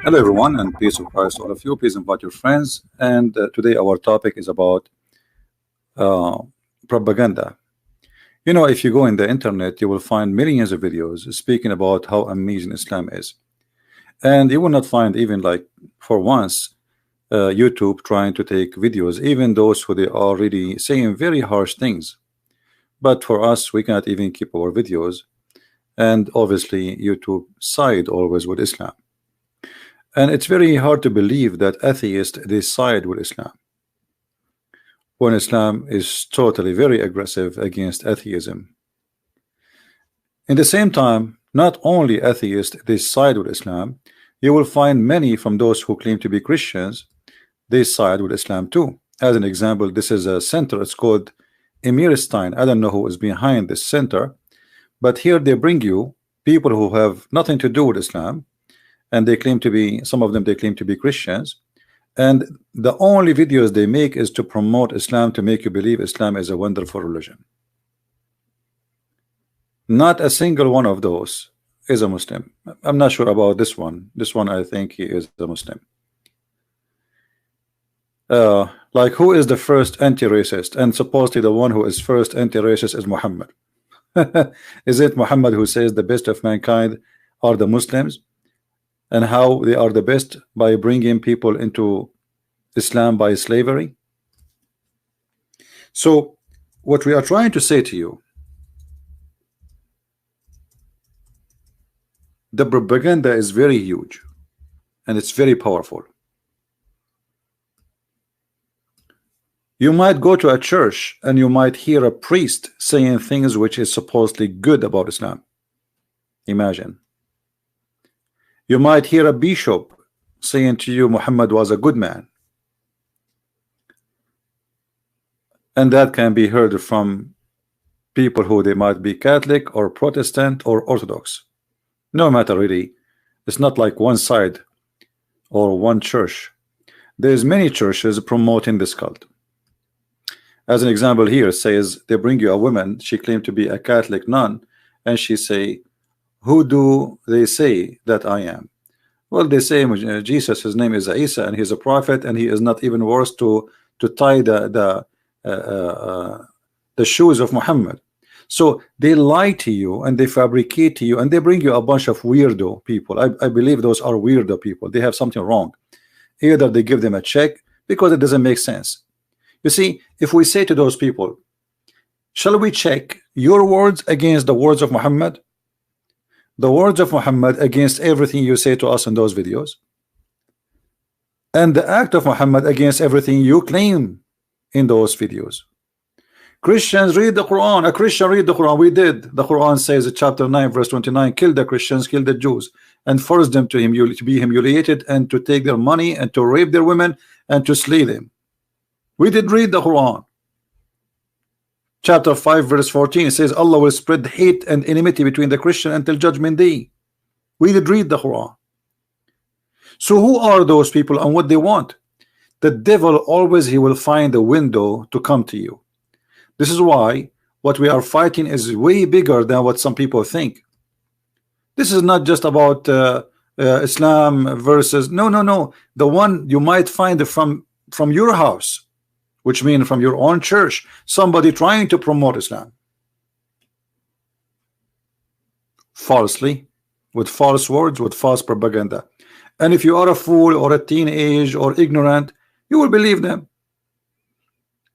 Hello, everyone, and peace of Christ to all of you. Please invite your friends. And today, our topic is about uh, propaganda. You know, if you go in the internet, you will find millions of videos speaking about how amazing Islam is, and you will not find even like for once YouTube trying to take videos, even those who they are really saying very harsh things. But for us, we cannot even keep our videos, and obviously, YouTube side always with Islam. And it's very hard to believe that atheists they side with Islam when Islam is totally very aggressive against atheism. In the same time, not only atheists they side with Islam, you will find many from those who claim to be Christians they side with Islam too. As an example, this is a center, it's called Emirstein. I don't know who is behind this center, but here they bring you people who have nothing to do with Islam, and they claim to be, some of them they claim to be Christians, and the only videos they make is to promote Islam, to make you believe Islam is a wonderful religion. Not a single one of those is a Muslim. I'm not sure about this one. This one I think he is a Muslim. Like, who is the first anti-racist? And supposedly the one who is first anti-racist is Muhammad. Is it Muhammad who says the best of mankind are the Muslims? And how they are the best? By bringing people into Islam by slavery. So what we are trying to say to you, the propaganda is very huge and it's very powerful. You might go to a church and you might hear a priest saying things which is supposedly good about Islam. Imagine. You might hear a bishop saying to you Muhammad was a good man, and that can be heard from people who they might be Catholic or Protestant or Orthodox. No matter really, it's not like one side or one church. There's many churches promoting this cult. As an example here says they bring you a woman, she claimed to be a Catholic nun, and she say, who do they say that I am? Well, they say Jesus, his name is Isa, and he's a prophet, and he is not even worth to tie the shoes of Muhammad. So they lie to you and they fabricate to you, and they bring you a bunch of weirdo people. I believe those are weirdo people. They have something wrong. Either they give them a check because it doesn't make sense. You see, if we say to those people, shall we check your words against the words of Muhammad? The words of Muhammad against everything you say to us in those videos, and the act of Muhammad against everything you claim in those videos. Christians read the Quran. A Christian read the Quran. We did. The Quran says in chapter 9 verse 29, kill the Christians, kill the Jews, and force them to be humiliated, and to take their money, and to rape their women, and to slay them. We did read the Quran. Chapter 5 verse 14, it says Allah will spread hate and enmity between the Christian until judgment day. We did read the Quran. So who are those people and what they want? The devil always, he will find a window to come to you. This is why what we are fighting is way bigger than what some people think. This is not just about Islam versus no. The one you might find from your house, which means from your own church, somebody trying to promote Islam falsely, with false words, with false propaganda. And if you are a fool or a teenage or ignorant, you will believe them.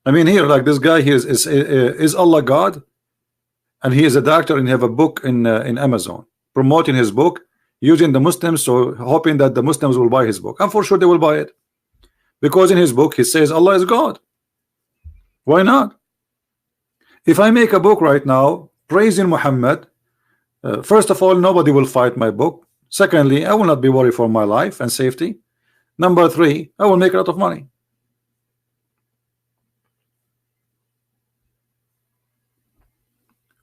I mean, here, like this guy here is Allah God, and he is a doctor and have a book in Amazon promoting his book, using the Muslims, so hoping that the Muslims will buy his book. And for sure they will buy it, because in his book he says Allah is God. Why not? If I make a book right now praising Muhammad, first of all, nobody will fight my book. Secondly, I will not be worried for my life and safety. Number three, I will make a lot of money.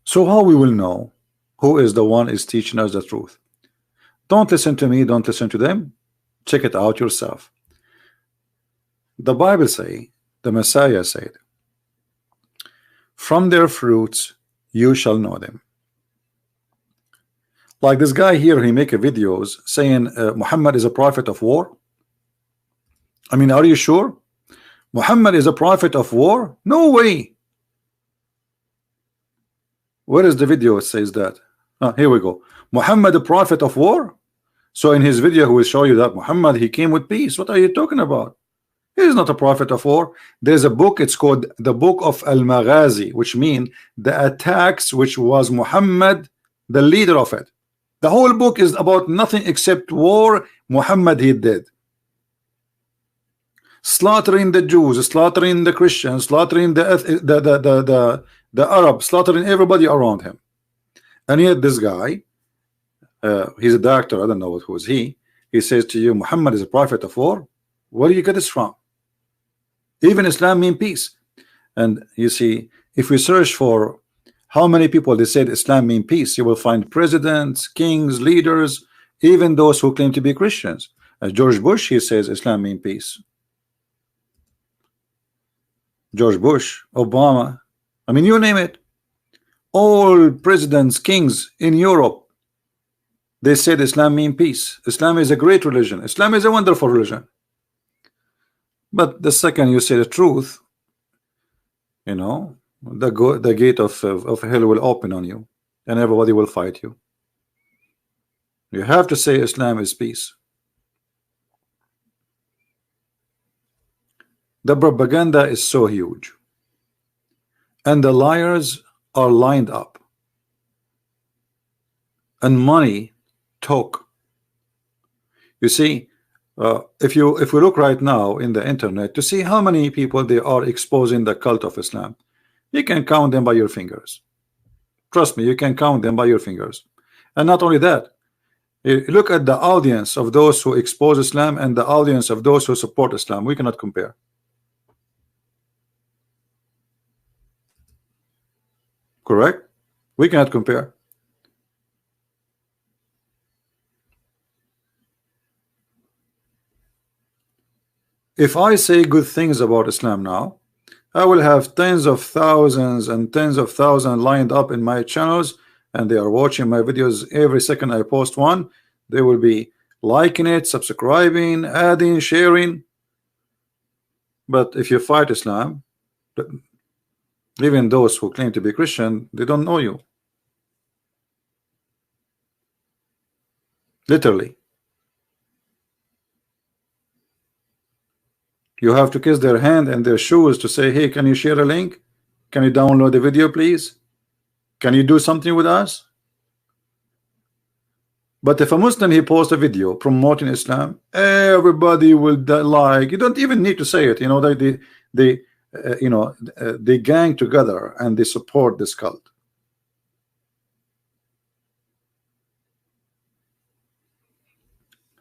So how we will know who is the one is teaching us the truth? Don't listen to me, don't listen to them. Check it out yourself. The Bible say, the Messiah said, from their fruits you shall know them. Like this guy here, he make a videos saying Muhammad is a prophet of war. I mean, are you sure Muhammad is a prophet of war? No way. Where is the video? It says that. Here we go. Muhammad, a prophet of war. So in his video, he will show you that Muhammad, he came with peace. What are you talking about? He is not a prophet of war. There's a book, it's called the Book of Al-Maghazi, which means the attacks which was Muhammad the leader of it. The whole book is about nothing except war Muhammad he did. Slaughtering the Jews, slaughtering the Christians, slaughtering the Arabs, slaughtering everybody around him. And yet this guy, he's a doctor, I don't know who is he says to you Muhammad is a prophet of war. Where do you get this from? Even Islam means peace. And you see, if we search for how many people they said Islam means peace, you will find presidents, kings, leaders, even those who claim to be Christians. George Bush, he says Islam means peace. George Bush, Obama, I mean, you name it. All presidents, kings in Europe, they said Islam means peace. Islam is a great religion. Islam is a wonderful religion. But the second you say the truth, you know, the gate of hell will open on you, and everybody will fight you. You have to say Islam is peace. The propaganda is so huge, and the liars are lined up, and money talk. You see, if we look right now in the internet to see how many people they are exposing the cult of Islam, you can count them by your fingers. Trust me, you can count them by your fingers. And not only that, you look at the audience of those who expose Islam and the audience of those who support Islam. We cannot compare. Correct? We cannot compare. If I say good things about Islam now, I will have tens of thousands and tens of thousands lined up in my channels, and they are watching my videos every second I post one. They will be liking it, subscribing, adding, sharing. But if you fight Islam, even those who claim to be Christian, they don't know you. Literally. You have to kiss their hand and their shoes to say, hey, can you share a link? Can you download the video, please? Can you do something with us? But if a Muslim, he posts a video promoting Islam, everybody will like. You don't even need to say it. You know, they gang together and they support this cult.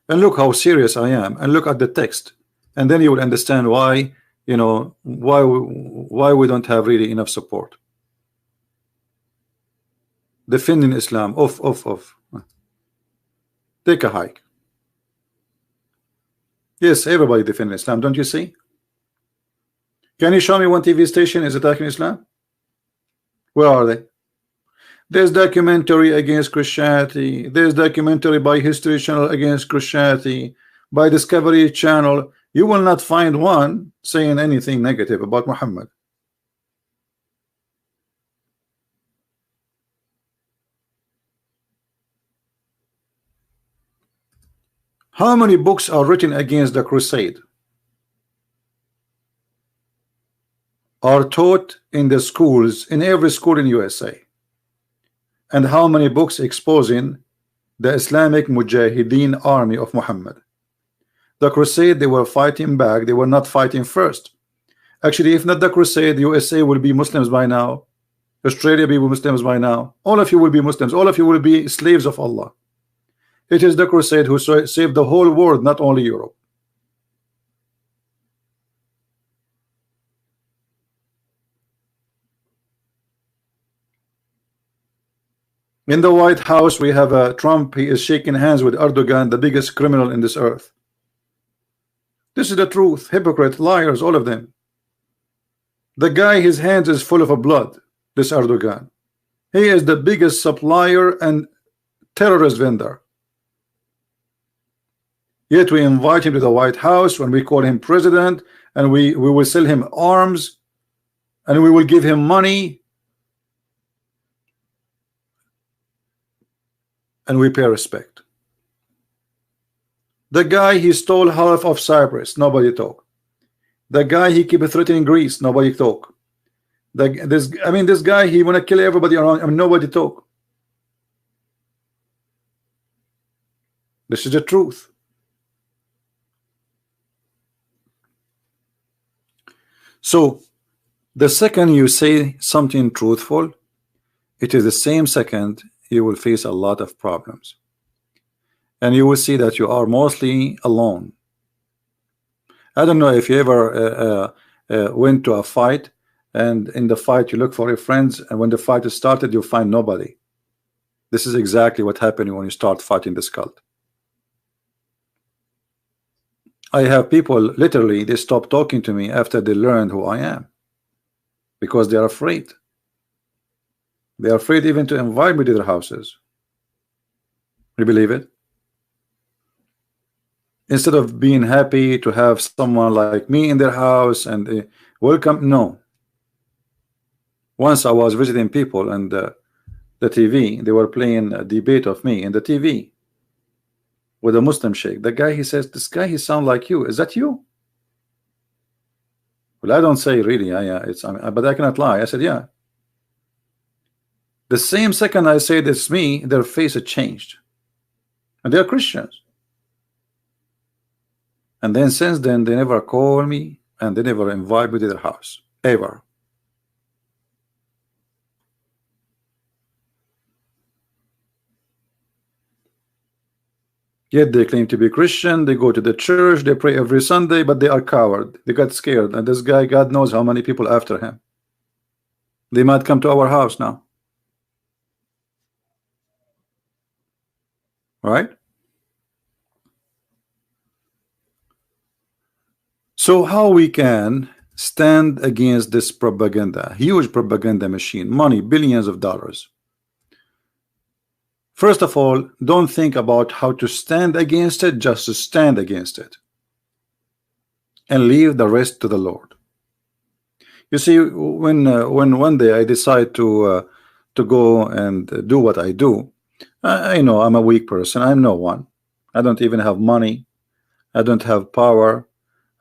And look how serious I am, and look at the text. And then you will understand why, you know, why we don't have really enough support. Defending Islam, off. Take a hike. Yes, everybody defending Islam, don't you see? Can you show me one TV station is attacking Islam? Where are they? There's documentary against Christianity. There's documentary by History Channel against Christianity, by Discovery Channel. You will not find one saying anything negative about Muhammad. How many books are written against the crusade? Are taught in the schools, in every school in USA? And how many books exposing the Islamic Mujahideen army of Muhammad? The crusade, they were fighting back. They were not fighting first. Actually, if not the crusade, USA will be Muslims by now. Australia will be Muslims by now. All of you will be Muslims. All of you will be slaves of Allah. It is the crusade who saved the whole world, not only Europe. In the White House, we have a Trump. He is shaking hands with Erdogan, the biggest criminal in this earth. This is the truth. Hypocrite, liars, all of them. The guy, his hands is full of blood, this Erdogan. He is the biggest supplier and terrorist vendor. Yet we invite him to the White House when we call him president, and we will sell him arms, and we will give him money, and we pay respect. The guy, he stole half of Cyprus, nobody talk. The guy, he keep threatening Greece, nobody talk. This guy, he wanna kill everybody around, nobody talk. This is the truth. So the second you say something truthful, it is the same second you will face a lot of problems, and you will see that you are mostly alone. I don't know if you ever went to a fight, and in the fight you look for your friends, and when the fight is started you find nobody. This is exactly what happened when you start fighting this cult. I have people literally, they stop talking to me after they learned who I am, because they are afraid. They are afraid even to invite me to their houses. You believe it? Instead of being happy to have someone like me in their house and welcome, no. Once I was visiting people, and the TV, they were playing a debate of me in the TV with a Muslim sheikh. The guy, he says, this guy, he sound like you. Is that you? Well, I don't say really. But I cannot lie. I said, yeah. The same second I said it's me, their face had changed, and they're Christians. And then since then, they never call me, and they never invite me to their house ever. Yet they claim to be Christian, they go to the church, they pray every Sunday, but they are coward. They got scared, and this guy, God knows how many people after him. They might come to our house now. Right? So how we can stand against this propaganda, huge propaganda machine, money, billions of dollars? First of all, don't think about how to stand against it, just to stand against it and leave the rest to the Lord. You see, when one day I decide to go and do what I do, I know I'm a weak person. I'm no one. I don't even have money. I don't have power.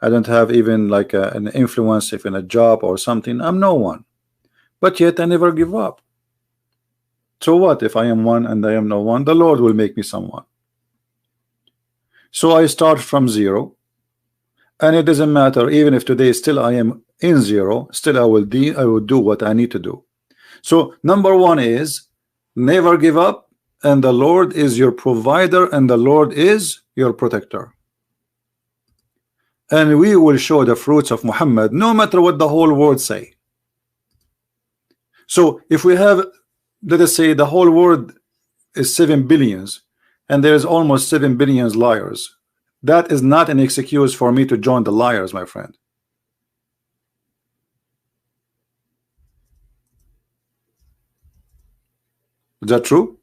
I don't have even like an influence if in a job or something. I'm no one. But yet I never give up. So what if I am one and I am no one? The Lord will make me someone. So I start from zero, and it doesn't matter even if today still I am in zero, still I will do what I need to do. So number one is never give up, and the Lord is your provider, and the Lord is your protector. And we will show the fruits of Muhammad no matter what the whole world say. So if we have, let us say, the whole world is 7 billions, and there's almost 7 billion liars, that is not an excuse for me to join the liars, my friend. Is that true?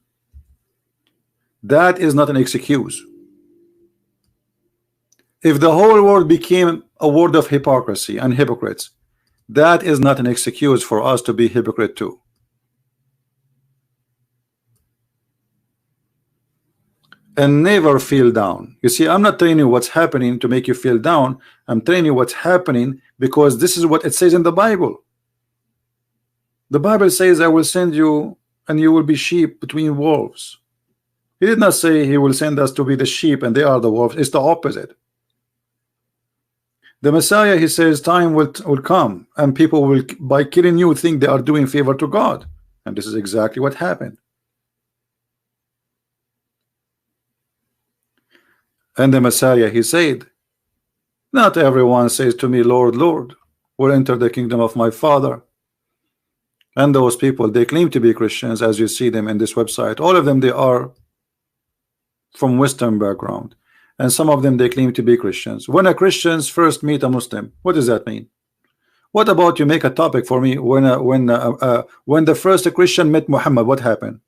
That is not an excuse. If the whole world became a world of hypocrisy and hypocrites, that is not an excuse for us to be hypocrite too. And never feel down. You see, I'm not telling you what's happening to make you feel down. I'm telling you what's happening because this is what it says in the Bible. The Bible says, I will send you and you will be sheep between wolves. He did not say he will send us to be the sheep and they are the wolves. It's the opposite. The Messiah, he says, time will come and people will, by killing you, think they are doing favor to God. And this is exactly what happened. And the Messiah, he said, not everyone says to me, Lord, Lord, will enter the kingdom of my Father. And those people, they claim to be Christians, as you see them in this website. All of them, they are from Western background. And some of them, they claim to be Christians. When a Christians first meet a Muslim, what does that mean? What about you make a topic for me when the first Christian met Muhammad, what happened?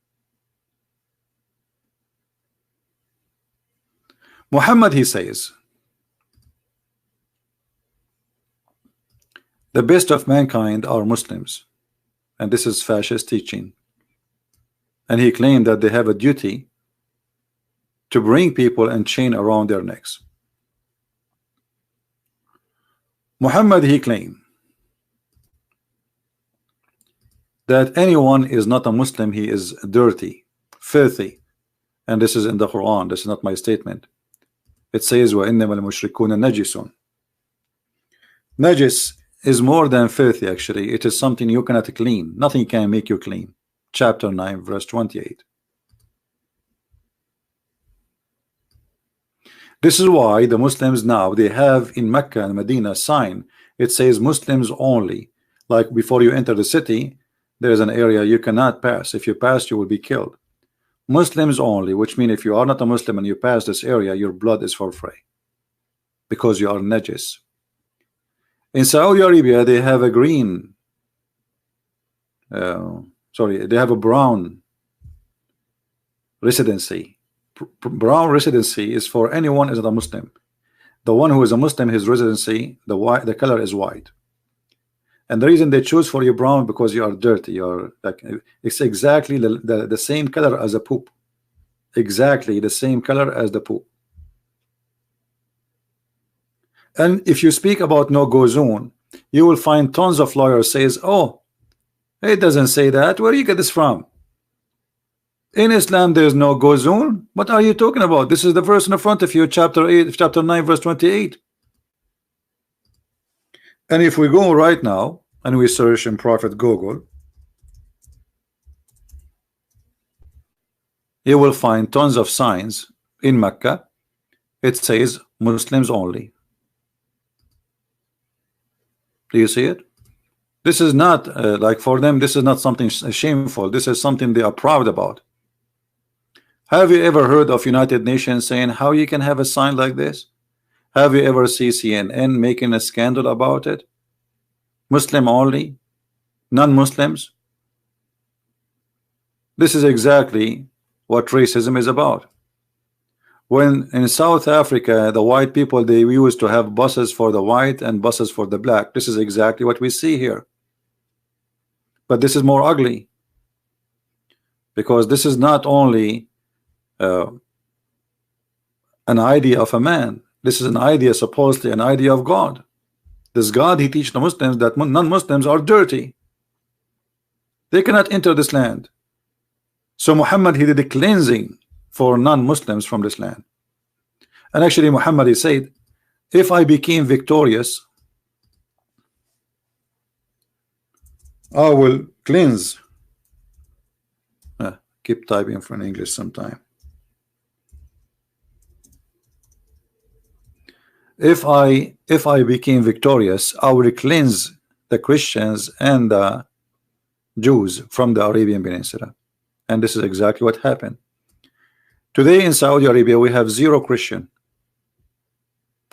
Muhammad, he says, the best of mankind are Muslims, and this is fascist teaching. And he claimed that they have a duty to bring people and chain around their necks. Muhammad, he claimed that anyone is not a Muslim, he is dirty, filthy. And this is in the Quran, this is not my statement. It says وَإِنَّمَا الْمُشْرِكُونَ نَجِسٌ. Najis is more than filthy. Actually, it is something you cannot clean. Nothing can make you clean. Chapter 9 verse 28. This is why the Muslims now, they have in Mecca and Medina a sign. It says Muslims only. Like before you enter the city, there is an area you cannot pass. If you pass, you will be killed. Muslims only, which means if you are not a Muslim and you pass this area, your blood is for free, because you are najis. In Saudi Arabia, they have a green, they have a brown residency. Brown residency is for anyone who is not a Muslim. The one who is a Muslim, his residency, the color is white. And the reason they choose for you brown, because you are dirty. You're like, it's exactly the same color as a poop. Exactly the same color as the poop. And if you speak about no-go zone, you will find tons of lawyers says, oh, it doesn't say that. Where do you get this from? In Islam, there is no-go zone. What are you talking about? This is the verse in the front of you, chapter 9, verse 28. And if we go right now and we search in Prophet Google, you will find tons of signs in Mecca. It says Muslims only. Do you see it? This is not like for them, this is not something shameful. This is something they are proud about. Have you ever heard of United Nations saying how you can have a sign like this? Have you ever seen CNN making a scandal about it? Muslim only, non-Muslims. This is exactly what racism is about. When in South Africa, the white people, they used to have buses for the white and buses for the black. This is exactly what we see here. But this is more ugly, because this is not only an idea of a man. This is an idea, supposedly an idea of God. This God, he teaches the Muslims that non-Muslims are dirty. They cannot enter this land. So Muhammad, he did a cleansing for non-Muslims from this land. And actually Muhammad, he said, if I became victorious, I will cleanse. Keep typing for an English sometime. If I became victorious, I will cleanse the Christians and the Jews from the Arabian Peninsula. And this is exactly what happened. Today in Saudi Arabia, we have 0 Christian.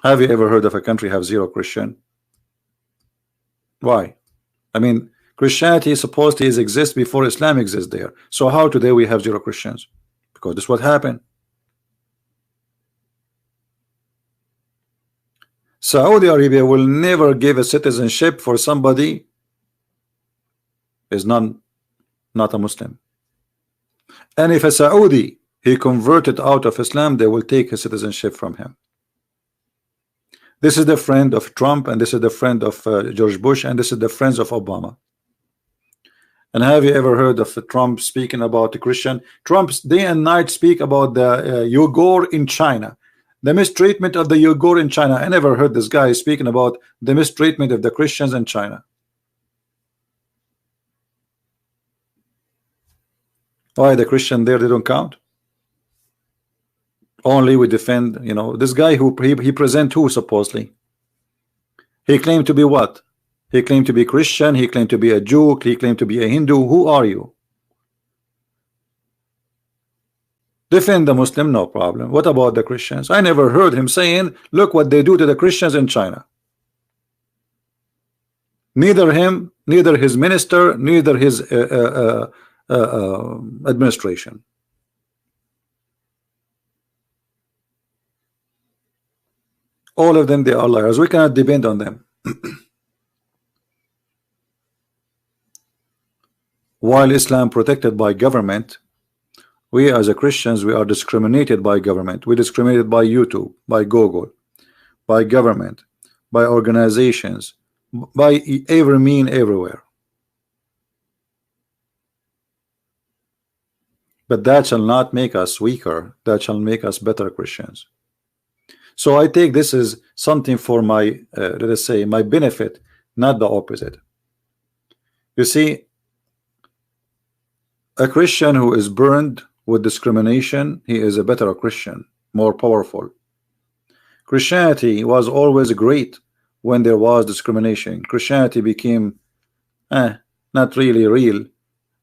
Have you ever heard of a country have 0 Christian? Why? I mean, Christianity is supposed to exist before Islam exists there. So how today we have 0 Christians? Because this is what happened. Saudi Arabia will never give a citizenship for somebody is not a Muslim. And if a Saudi he converted out of Islam, they will take his citizenship from him. This is the friend of Trump, and this is the friend of George Bush, and this is the friends of Obama. And have you ever heard of Trump speaking about the Christian? Trump day and night speak about the Uyghur in China, the mistreatment of the Uyghur in China. I never heard this guy speaking about the mistreatment of the Christians in China. Why the Christian there, they don't count? Only we defend, you know, this guy who he present who supposedly. He claimed to be what? He claimed to be Christian, he claimed to be a Jew, he claimed to be a Hindu. Who are you? Defend the Muslim, no problem. What about the Christians? I never heard him saying, look what they do to the Christians in China. Neither him, neither his minister, neither his administration. All of them, they are liars. We cannot depend on them. While Islam protected by government, we as a Christians, we are discriminated by government. We discriminated by YouTube, by Google, by government, by organizations, by every mean everywhere. But that shall not make us weaker. That shall make us better Christians. So I take this as something for my, let us say, my benefit, not the opposite. You see, a Christian who is burned with discrimination, he is a better Christian, more powerful. Christianity was always great when there was discrimination. Christianity became not really real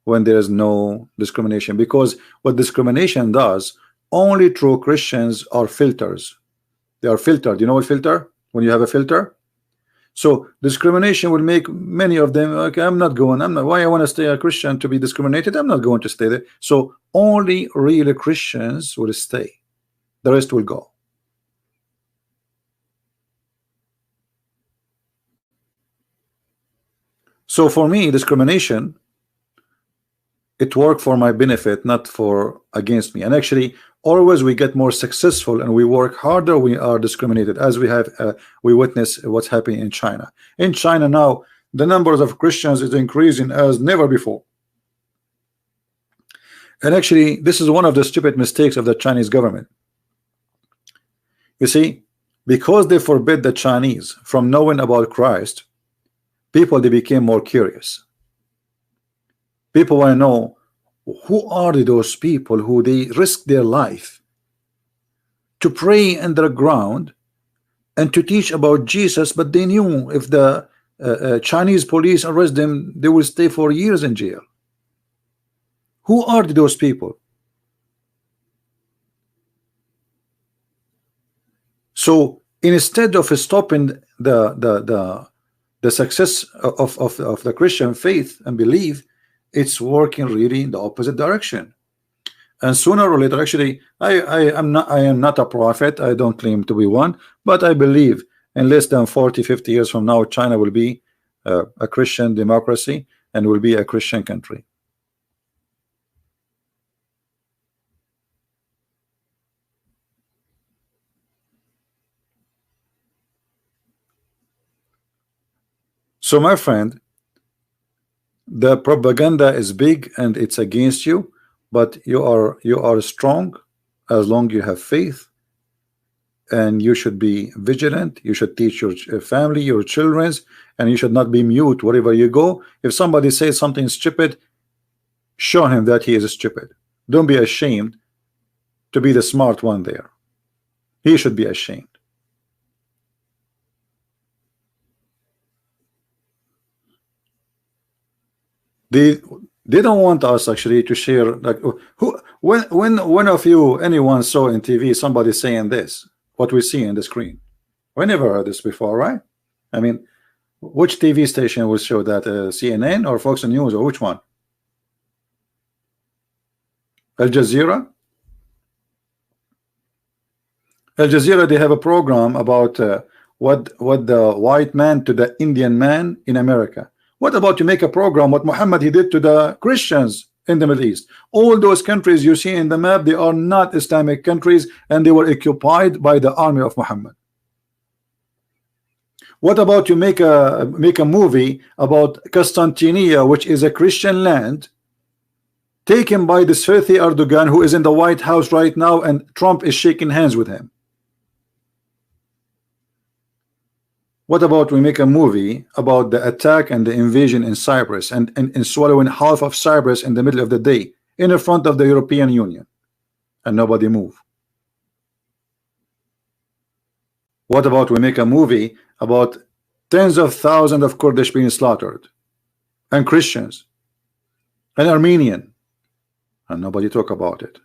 when there is no discrimination, because what discrimination does, only true Christians are filters. They are filtered. You know what filter? When you have a filter, so discrimination will make many of them, okay, I'm not going, I'm not, why I want to stay a Christian to be discriminated? I'm not going to stay there. So only real Christians will stay, the rest will go. So for me, discrimination, it worked for my benefit, not for against me. And actually, always we get more successful and we work harder, we are discriminated, as we have we witness what's happening in China. In China now, the numbers of Christians is increasing as never before. And actually, this is one of the stupid mistakes of the Chinese government. You see, because they forbid the Chinese from knowing about Christ, people, they became more curious. People want to know, who are those people who they risk their life to pray underground and to teach about Jesus, but they knew if the Chinese police arrest them, they will stay for years in jail. Who are those people? So instead of stopping the success of the Christian faith and belief, it's working really in the opposite direction. And sooner or later, actually, I am not a prophet, I don't claim to be one, but I believe in less than 40-50 years from now, China will be a Christian democracy and will be a Christian country. So my friend, the propaganda is big and it's against you, but you are strong as long as you have faith, and you should be vigilant. You should teach your family, your children, and you should not be mute wherever you go. If somebody says something stupid, show him that he is stupid. Don't be ashamed to be the smart one there. He should be ashamed. They don't want us actually to share, like, who, when one of you, anyone saw in TV somebody saying this, what we see in the screen? We never heard this before, right? I mean, which TV station will show that? CNN or Fox News, or which one? Al Jazeera? Al Jazeera, they have a program about what the white man to the Indian man in America. What about to make a program what Muhammad he did to the Christians in the Middle East? All those countries you see in the map, they are not Islamic countries, and they were occupied by the army of Muhammad. What about you make a movie about Constantinople, which is a Christian land, taken by this filthy Erdogan, who is in the White House right now, and Trump is shaking hands with him? What about we make a movie about the attack and the invasion in Cyprus, and swallowing half of Cyprus in the middle of the day in the front of the European Union, and nobody move? What about we make a movie about tens of thousands of Kurdish being slaughtered, and Christians, and Armenian, and nobody talk about it?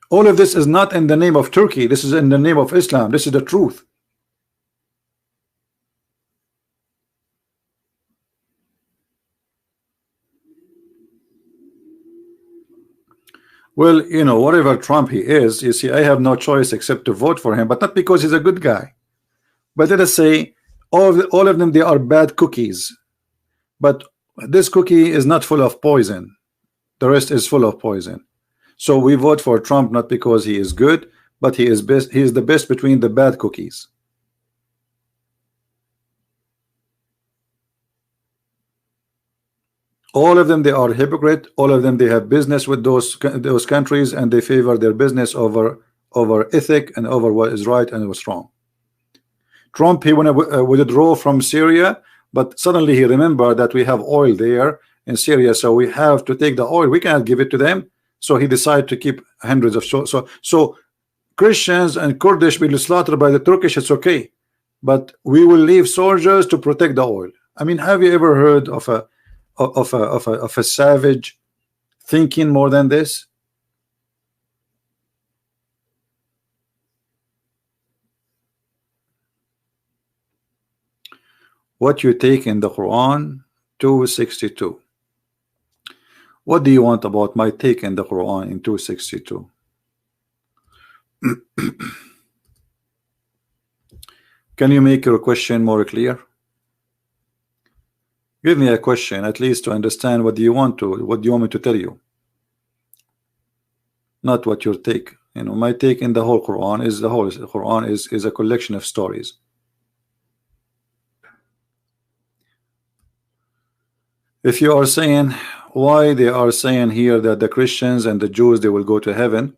All of this is not in the name of Turkey. This is in the name of Islam. This is the truth. Well, you know, whatever Trump he is, you see, I have no choice except to vote for him, but not because he's a good guy. But let us say all of them, they are bad cookies. But this cookie is not full of poison. The rest is full of poison. So we vote for Trump not because he is good, but he is best. He is the best between the bad cookies. All of them, they are hypocrite. All of them, they have business with those countries, and they favor their business over ethic and over what is right and what's wrong. Trump, he want to withdraw from Syria, but suddenly he remembered that we have oil there in Syria, so we have to take the oil. We cannot give it to them, so he decided to keep hundreds of so Christians and Kurdish will be slaughtered by the Turkish. It's okay, but we will leave soldiers to protect the oil. I mean, have you ever heard of a savage thinking more than this? What you take in the Quran, 262. What do you want about my take in the Quran in 262? Can you make your question more clear? Give me a question at least to understand what do you want me to tell you, not what your take. You know, my take in the whole Quran is is a collection of stories. If you are saying why they are saying here that the Christians and the Jews, they will go to heaven,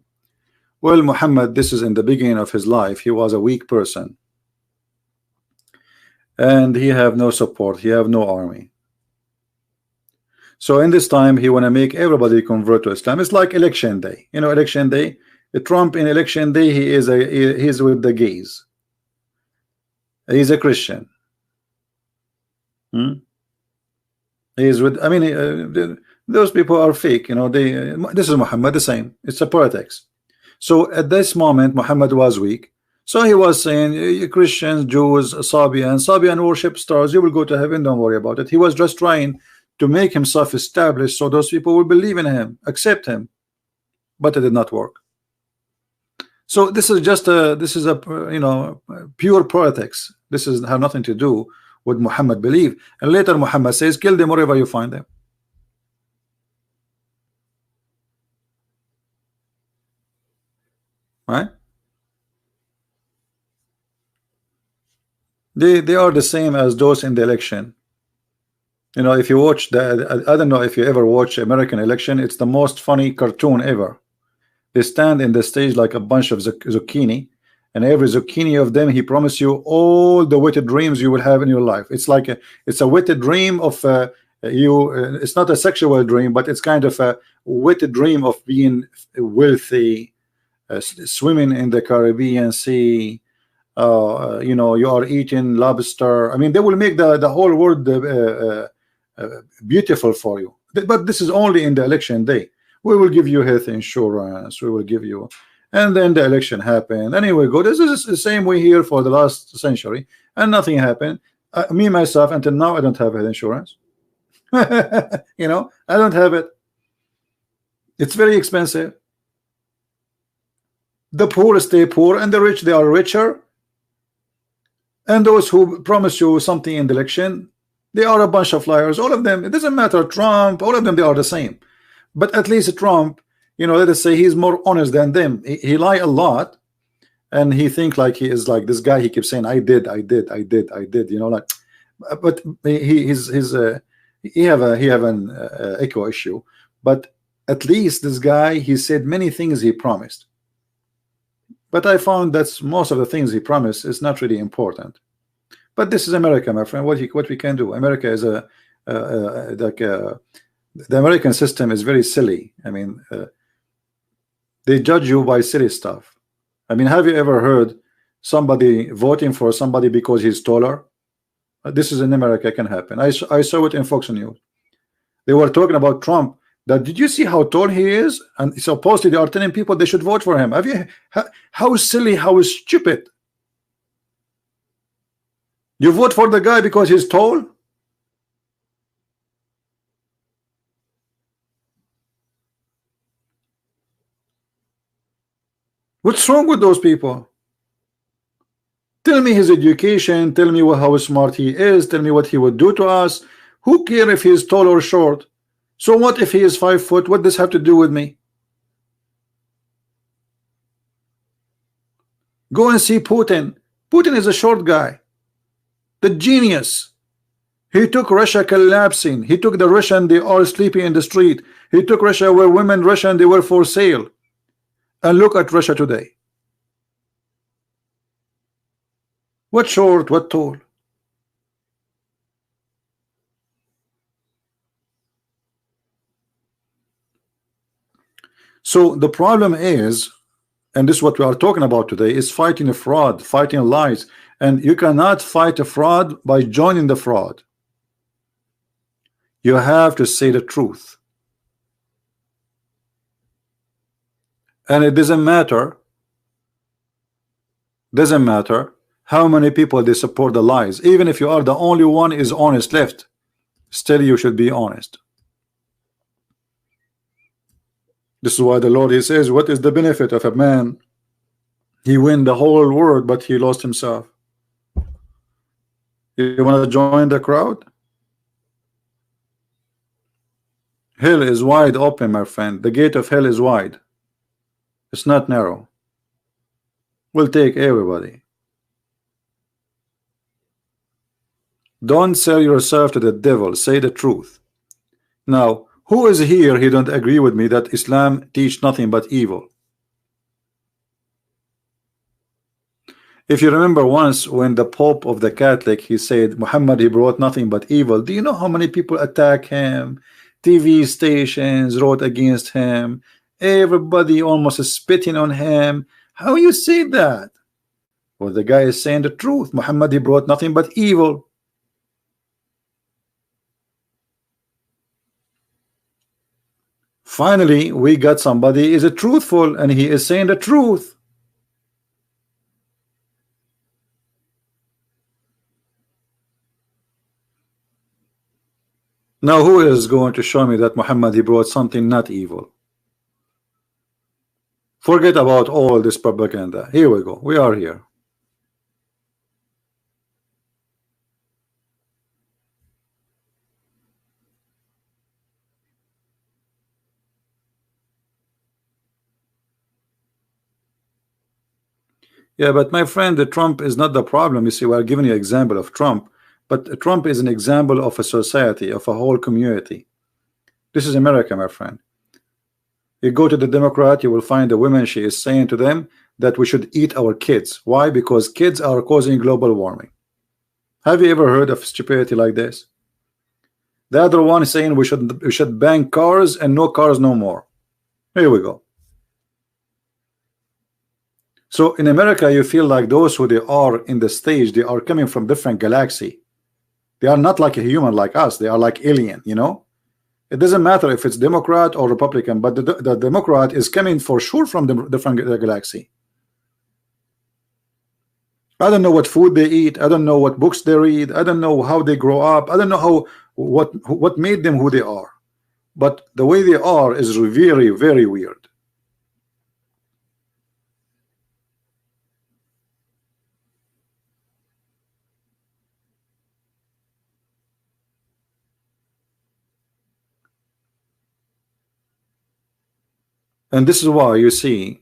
well, Muhammad, this is in the beginning of his life. He was a weak person, and he have no support. He have no army. So in this time, he want to make everybody convert to Islam. It's like election day. You know, election day. Trump in election day, he's with the gays. He's a Christian. He's with. I mean, those people are fake. You know, this is Muhammad the same. It's a politics. So at this moment, Muhammad was weak. So he was saying, Christians, Jews, Sabian worship stars. You will go to heaven. Don't worry about it. He was just trying to make himself established so those people will believe in him, accept him, but it did not work. So this is just a you know, pure politics. This is have nothing to do with Muhammad believe. And later Muhammad says, kill them wherever you find them. Right? They are the same as those in the election. You know, if you watch I don't know if you ever watch American election, it's the most funny cartoon ever. They stand in the stage like a bunch of zucchini, and every zucchini of them, he promised you all the wicked dreams you will have in your life. It's like it's a wicked dream of it's not a sexual dream, but it's kind of a wicked dream of being wealthy, swimming in the Caribbean Sea. You know, you are eating lobster. I mean, they will make the whole world beautiful for you. But this is only in the election day. We will give you health insurance. We will give you, and then the election happened. Anyway, go. This is the same way here for the last century, and nothing happened. Me myself, until now, I don't have health insurance. You know, I don't have it. It's very expensive. The poor stay poor, and the rich, they are richer. And those who promise you something in the election, they are a bunch of liars. All of them. It doesn't matter. Trump. All of them. They are the same. But at least Trump, you know, let us say he's more honest than them. He lie a lot, and he think like he is like this guy. He keeps saying, "I did." You know, like, but he have an echo issue. But at least this guy, he said many things he promised. But I found that most of the things he promised is not really important. But this is America, my friend. What we can do? America is the American system is very silly. I mean, they judge you by silly stuff. I mean, have you ever heard somebody voting for somebody because he's taller? This is in America, can happen. I saw it in Fox News. They were talking about Trump. That did you see how tall he is? And supposedly they are telling people they should vote for him. Have you? How silly? How stupid? You vote for the guy because he's tall? What's wrong with those people? Tell me his education, tell me how smart he is, tell me what he would do to us. Who care if he is tall or short? So what if he is 5 foot? What does this have to do with me? Go and see Putin. Putin is a short guy, the genius. He took Russia collapsing. He took the Russian, they are sleeping in the street. He took Russia where women Russian, they were for sale. And look at Russia today. What short, what tall? So the problem is, and this is what we are talking about today, is fighting a fraud, fighting lies. And you cannot fight a fraud by joining the fraud. You have to say the truth. And it doesn't matter how many people they support the lies. Even if you are the only one is honest left, still you should be honest. This is why the Lord, he says, what is the benefit of a man? He win the whole world, but he lost himself. You want to join the crowd? Hell is wide open, my friend. The gate of hell is wide. It's not narrow. We'll take everybody. Don't sell yourself to the devil. Say the truth. Now, who is here? He don't agree with me that Islam teach nothing but evil. If you remember once when the Pope of the Catholic, he said Muhammad, he brought nothing but evil. Do you know how many people attack him? TV stations wrote against him. Everybody almost is spitting on him. How you say that? Well, the guy is saying the truth. Muhammad, he brought nothing but evil. Finally, we got somebody is a truthful, and he is saying the truth. Now, who is going to show me that Muhammad, he brought something not evil? Forget about all this propaganda. Here we go. We are here. Yeah, but my friend, the Trump is not the problem. You see, we are giving you an example of Trump, but Trump is an example of a society, of a whole community. This is America, my friend. You go to the Democrat, you will find the women, she is saying to them that we should eat our kids. Why? Because kids are causing global warming. Have you ever heard of stupidity like this? The other one is saying we should ban cars and no cars no more. Here we go. So in America, you feel like those who they are in the stage, they are coming from different galaxy. They are not like a human like us. They are like alien, you know. It doesn't matter if it's Democrat or Republican, but the Democrat is coming for sure from the different galaxy. I don't know what food they eat. I don't know what books they read. I don't know how they grow up. I don't know how what made them who they are. But the way they are is very, very weird. And this is why you see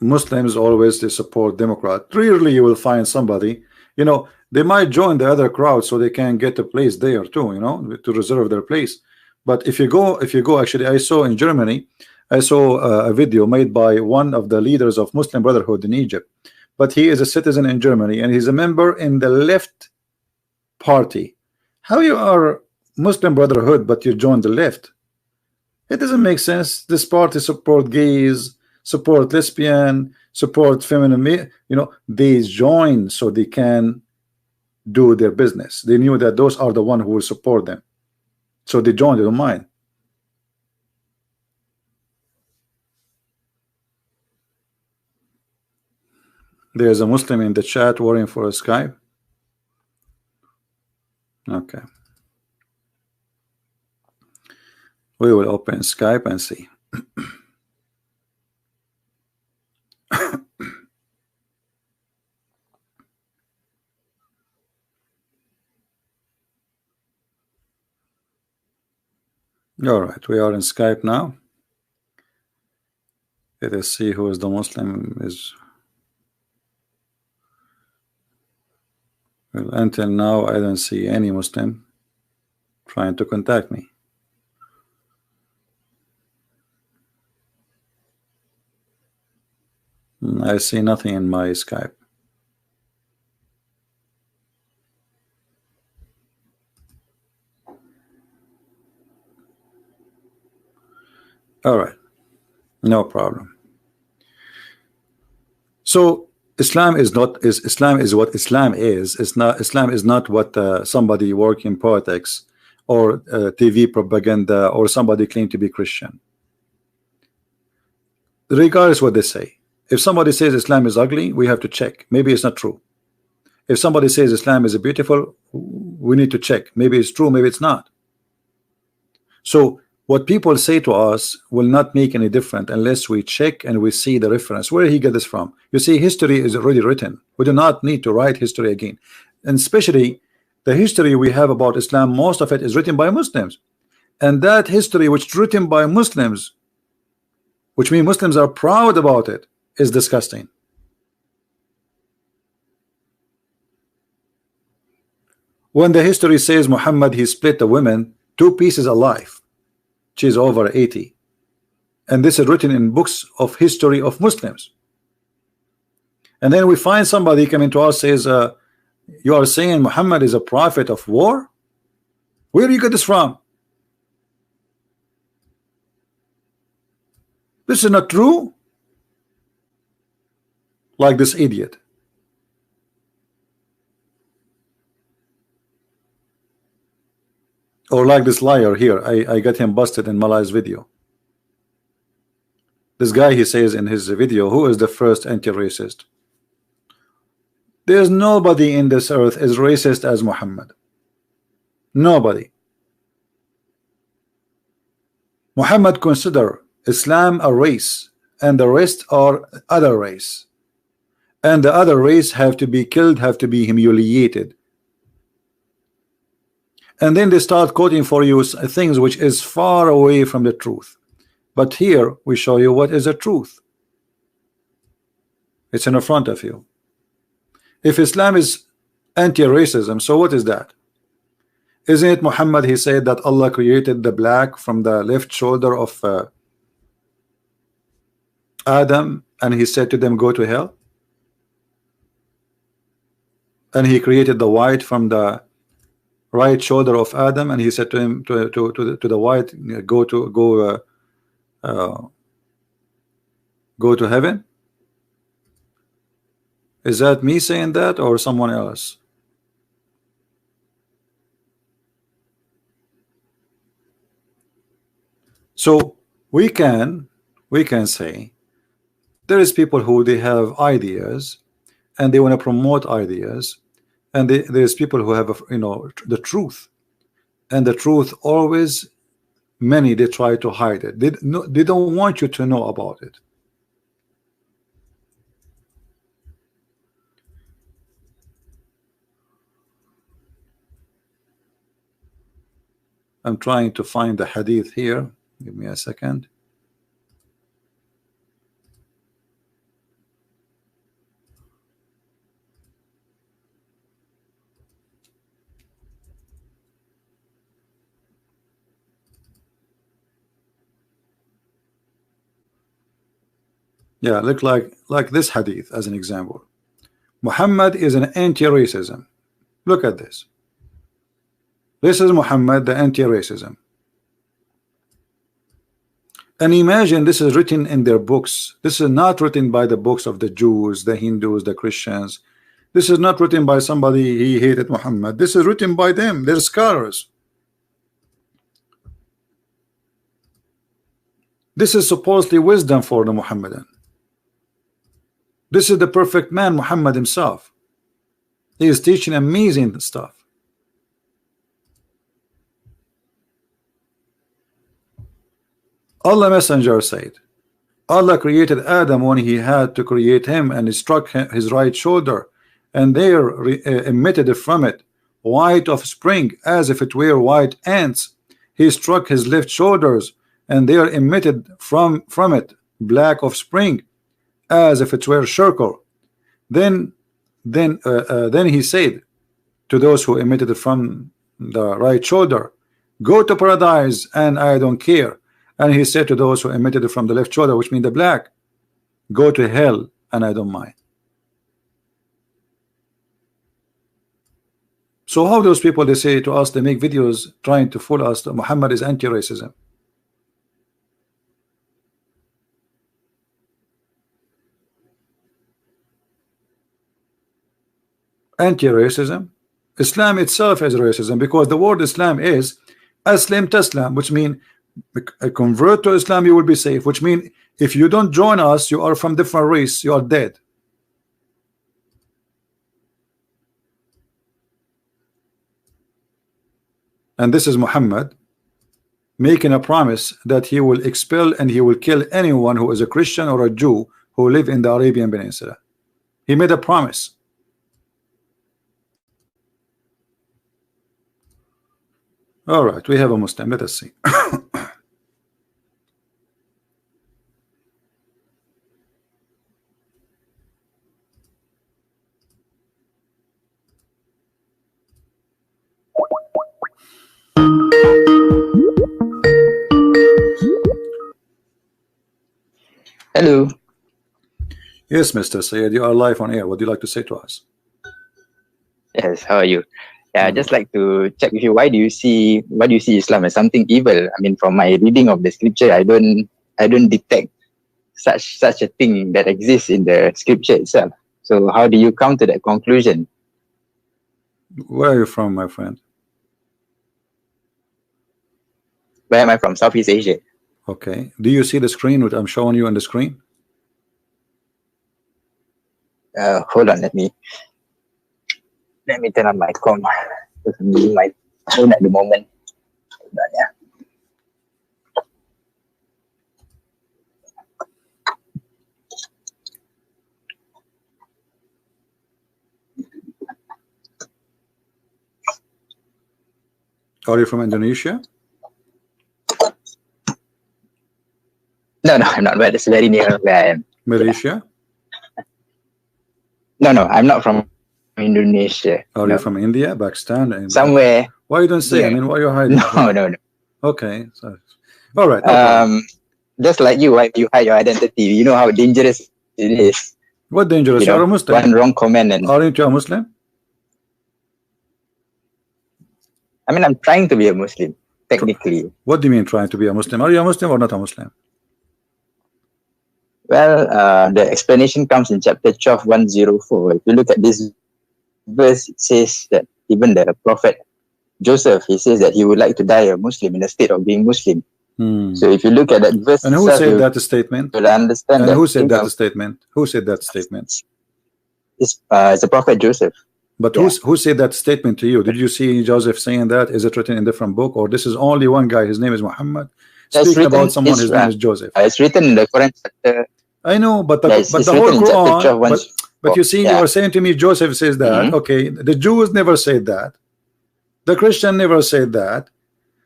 Muslims always they support Democrat. Rarely you will find somebody, you know, they might join the other crowd so they can get a place there too, you know, to reserve their place. But if you go, actually, I saw in Germany, I saw a video made by one of the leaders of Muslim Brotherhood in Egypt, but he is a citizen in Germany and he's a member in the left party. How you are Muslim Brotherhood but you join the left? It doesn't make sense. This party support gays, support lesbian, support feminine. You know, they join so they can do their business. They knew that those are the one who will support them, so they joined. They don't mind. There's a Muslim in the chat worrying for a Skype. Okay. We will open Skype and see. All right, we are in Skype now. Let us see who is the Muslim is. Well, until now, I don't see any Muslim trying to contact me. I see nothing in my Skype. All right, no problem. So Islam is not Islam is what Islam is. It's not Islam is not what somebody working in politics or TV propaganda or somebody claim to be Christian. Regardless what they say, if somebody says Islam is ugly, we have to check. Maybe it's not true. If somebody says Islam is beautiful, we need to check. Maybe it's true, maybe it's not. So what people say to us will not make any difference unless we check and we see the reference. Where he get this from? You see, history is already written. We do not need to write history again. And especially the history we have about Islam, most of it is written by Muslims. And that history which is written by Muslims, which means Muslims are proud about it, is disgusting. When the history says Muhammad, he split the women 2 pieces alive, she's over 80, and this is written in books of history of Muslims. And then we find somebody coming to us says you are saying Muhammad is a prophet of war. Where do you get this from? This is not true. Like this idiot. Or like this liar here. I got him busted in Malay's video. This guy, he says in his video, who is the first anti-racist? There's nobody in this earth as racist as Muhammad. Nobody. Muhammad consider Islam a race, and the rest are other race. And the other race have to be killed, have to be humiliated. And then they start quoting for you things which is far away from the truth. But here we show you what is the truth. It's in front of you. If Islam is anti-racism, so what is that? Isn't it Muhammad, he said that Allah created the black from the left shoulder of Adam, and he said to them, go to hell? And he created the white from the right shoulder of Adam, and he said to him, to the white, go to heaven. Is that me saying that or someone else? So we can say there is people who they have ideas and they want to promote ideas, and there's people who have the truth, and the truth always, many, they try to hide it. They don't want you to know about it. I'm trying to find the hadith here. Give me a second. Yeah, look like this hadith as an example. Muhammad is an anti-racism. Look at this. This is Muhammad, the anti-racism. And imagine this is written in their books. This is not written by the books of the Jews, the Hindus, the Christians. This is not written by somebody he hated Muhammad. This is written by them. They're scholars. This is supposedly wisdom for the Muhammadan. This is the perfect man, Muhammad himself. He is teaching amazing stuff. Allah Messenger said, Allah created Adam when he had to create him, and he struck his right shoulder, and there emitted from it white of spring, as if it were white ants. he struck his left shoulders, and there emitted from it black of spring, as if it were circle. Then he said to those who emitted from the right shoulder, go to paradise and I don't care. And he said to those who emitted from the left shoulder, which means the black, go to hell and I don't mind. So how those people, they say to us, they make videos trying to fool us that Muhammad is anti-racism. Anti-racism. Islam itself is racism, because the word Islam is Aslim Taslam, which means convert to Islam, you will be safe, which means if you don't join us, you are from different race, you are dead. And this is Muhammad making a promise that he will expel and he will kill anyone who is a Christian or a Jew who live in the Arabian Peninsula. He made a promise. All right, we have a Muslim. Let us see. Hello. Yes, Mr. Sayed, you are live on air. What do you like to say to us? Yes, how are you? Yeah, I'd just like to check with you. Why do you see Islam as something evil? I mean, from my reading of the scripture, I don't detect such a thing that exists in the scripture itself. So how do you come to that conclusion? Where are you from, my friend? Where am I from? Southeast Asia. Okay. Do you see the screen which I'm showing you on the screen? Hold on, let me turn on my com. I'm using my phone at the moment. Hold on, yeah. Are you from Indonesia? No, I'm not. But it's very near where I am. Malaysia? No, I'm not from Indonesia. Are you from India, Pakistan? Somewhere. Why you don't say? Yeah. I mean, why are you hiding? No. Okay. So, all right. Just like you hide your identity. You know how dangerous it is. What dangerous? You're a Muslim. One wrong comment and. Aren't you a Muslim? I mean, I'm trying to be a Muslim, technically. What do you mean trying to be a Muslim? Are you a Muslim or not a Muslim? Well, the explanation comes in chapter 12:104. If you look at this verse, it says that even the prophet Joseph, he says that he would like to die a Muslim in the state of being Muslim. So if you look at that verse, and who said that statement? You'll understand. And who said that statement? Who said that statement? It's the prophet Joseph. But who said that statement to you? Did you see Joseph saying that? Is it written in a different book, or this is only one guy? His name is Muhammad. Speaking about someone, his name is Joseph. It's written in the Quran chapter. I know, but the whole Quran. But you see, you are saying to me, Joseph says that. Okay, the Jews never said that. The Christian never said that.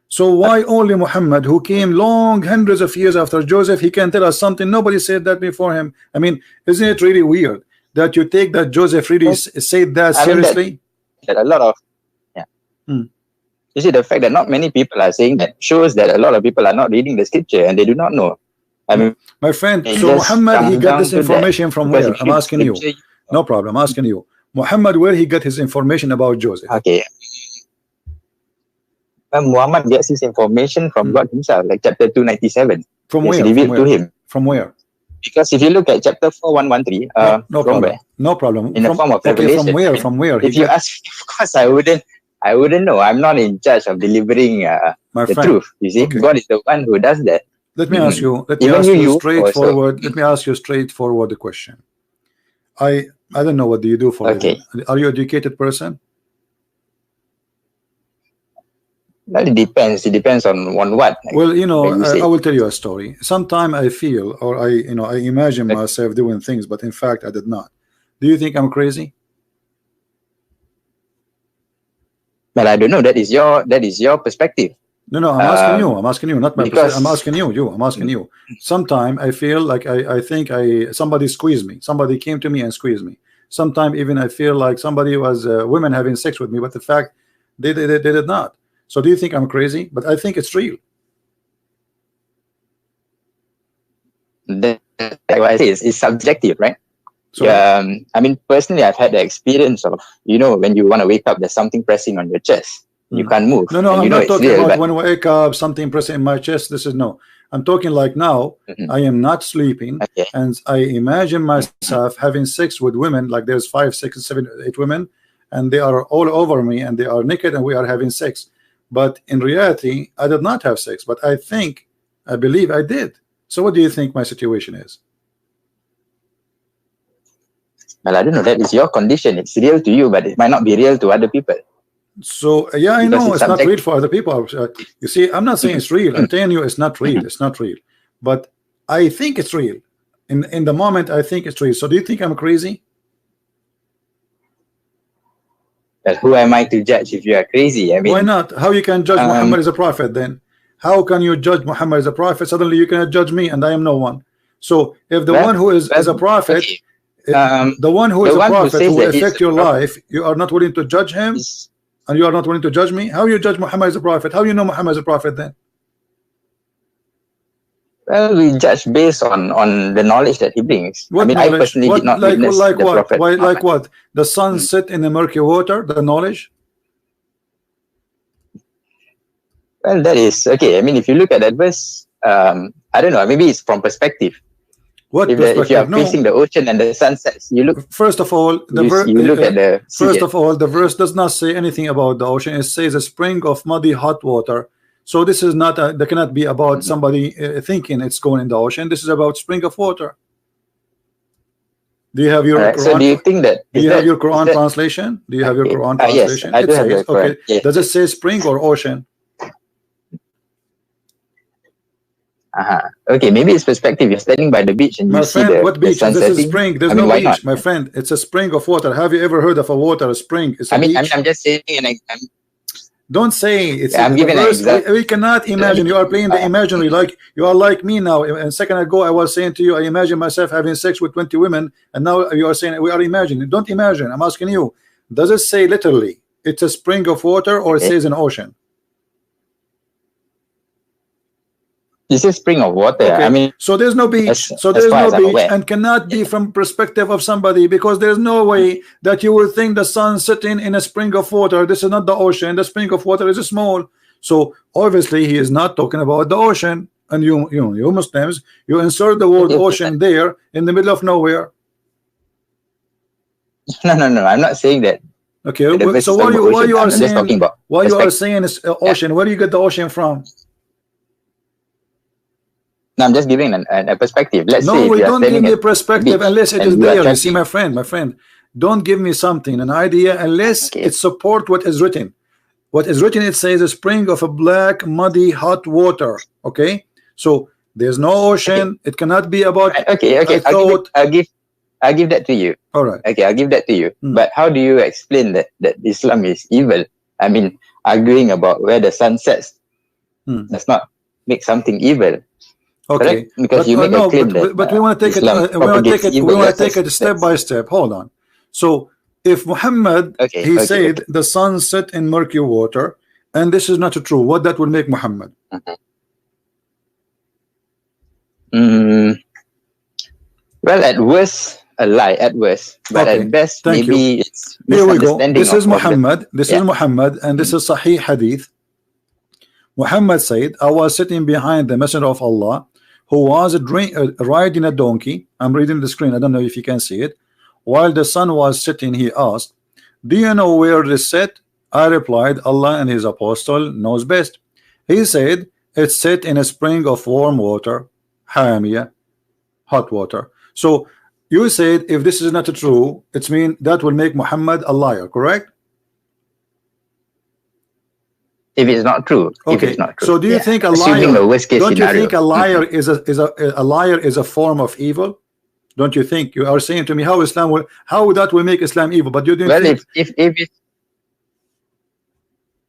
So why only Muhammad, who came long hundreds of years after Joseph, he can tell us something nobody said that before him? I mean, isn't it really weird that you take that Joseph really said that seriously? That a lot of you see, the fact that not many people are saying that shows that a lot of people are not reading the scripture and they do not know. I mean, my friend, so Muhammad, he got this information from where? I'm asking you. No problem, I'm asking you. Muhammad, where he got his information about Joseph? Okay. Muhammad gets his information from God himself, like chapter 297. From where? Revealed to him. From where? Because if you look at chapter 4113, no problem. No problem. In the form of revelation. From where? From where? If you ask me, of course, I wouldn't know. I'm not in charge of delivering the truth. You see, God is the one who does that. Let me ask you. Let me ask you straightforward. Let me ask you straightforward the question. I don't know, what do you do for living? Are you an educated person? Well, it depends. It depends on what. Well, you know, I will tell you a story. Sometimes I feel, or I imagine myself doing things, but in fact I did not. Do you think I'm crazy? Well, I don't know. That is your perspective. No, I'm asking you. I'm asking you, not my because I'm asking you. I'm asking you. Sometime I feel like I think somebody squeezed me. Somebody came to me and squeezed me. Sometime even I feel like somebody was women having sex with me, but the fact they did not. So do you think I'm crazy? But I think it's real. like what I say is subjective, right? So I mean, personally, I've had the experience of, when you want to wake up, there's something pressing on your chest. You can't move. no, and I'm not it's talking real, about but when I wake up, something pressing in my chest. This is no. I'm talking like now. I am not sleeping, okay. and I imagine myself having sex with women. Like there's 5, 6, 7, 8 women, and they are all over me, and they are naked, and we are having sex. But in reality, I did not have sex. But I believe I did. So what do you think my situation is? Well, I don't know. That is your condition. It's real to you, but it might not be real to other people. So yeah, I Because know it's it's not real subjective. for other people. You see, I'm not saying it's real. I'm telling you it's not real. It's not real. But I think it's real. In the moment, I think it's real. So do you think I'm crazy? But who am I to judge if you are crazy? I mean, Why not? How you can judge Muhammad as a prophet then? How can you judge Muhammad as a prophet? Suddenly you cannot judge me, and I am no one. So if the one who is a prophet, okay. the one who is The a one who prophet says who will that he's affect a your prophet life, you are not willing to judge him, is, and you are not willing to judge me. How you judge Muhammad as a prophet? How you know Muhammad as a prophet then? well, we judge based on the knowledge that he brings. What I mean, knowledge? I personally did What not like witness the what? prophet Why like Muhammad. what? The sun set in the murky water. The knowledge. Well, that is okay. I mean, if you look at that verse, I don't know. Maybe it's from perspective. What If you perspective? are facing No. the ocean and the sun sets, you look. First of all, the You look at the sea. first of all, the verse does not say anything about the ocean. It says a spring of muddy hot water. So this is not that cannot be about somebody thinking it's going in the ocean. This is about spring of water. Do you have your All right. Quran? So do you think that Do you have your Quran translation? Do you have your okay. Quran Yes, translation? I It do have the says, Quran. okay, Yes. does it say spring or ocean? Okay, maybe it's perspective. You're standing by the beach and you My see friend, what the beach? sun This is setting. spring. There's I mean, no why beach, not? my friend. It's a spring of water. Have you ever heard of a water, a spring? It's a I mean, beach. I'm just saying, Don't say it's I'm the giving an verse. example. We cannot imagine. You are playing the imaginary. Like you are like me now. A second ago, I was saying to you, I imagine myself having sex with 20 women, and now you are saying we are imagining. Don't imagine. I'm asking you. Does it say literally it's a spring of water, or it Okay. says an ocean? This is spring of water. Okay. I mean, So there's no beach. So as there's far no as I'm beach, aware. and cannot be from perspective of somebody, because there's no way that you will think the sun sitting in a spring of water. This is not the ocean. The spring of water is small. So obviously he is not talking about the ocean. And you Muslims, you insert the word ocean there in the middle of nowhere. No. I'm not saying that. Okay. The So why you are I'm just talking saying about why you are saying it's ocean? Where do you get the ocean from? No, I'm just giving a perspective. Let's say No, if we you are don't give standing me a at the perspective beach unless it and is you are there. You see, chatting. my friend, don't give me something, an idea, unless Okay. it support what is written. What is written, it says a spring of a black, muddy, hot water. Okay, so there's no ocean. It cannot be about. Okay. I thought. I'll give that to you. All right. Okay, I'll give that to you. But how do you explain that Islam is evil? I mean, arguing about where the sun sets does not make something evil. Okay, correct? Because you make no, a claim that but we want to take Islam it. We want to take it. We want to take it step by that's step. Hold on. So if Muhammad, he said the sun set in murky water, and this is not true, what that will make Muhammad? Well, at worst, a lie. At worst, but Okay. at best, Thank maybe you. it's Here we go. misunderstanding. This is of Muhammad. This is Muhammad, and this is Sahih Hadith. Muhammad said, I was sitting behind the Messenger of Allah, who was riding a donkey. I'm reading the screen. I don't know if you can see it. While the sun was setting, he asked, do you know where this set? I replied, Allah and his apostle knows best. He said, it's set in a spring of warm water, Hamia, hot water. So you said if this is not true, it means that will make Muhammad a liar, correct? If it's not true. Okay. If it's not true. So do you think a Assuming liar? the worst case don't you scenario. think a liar is a liar is a form of evil? Don't you think? You are saying to me how that will make Islam evil, but you didn't think. If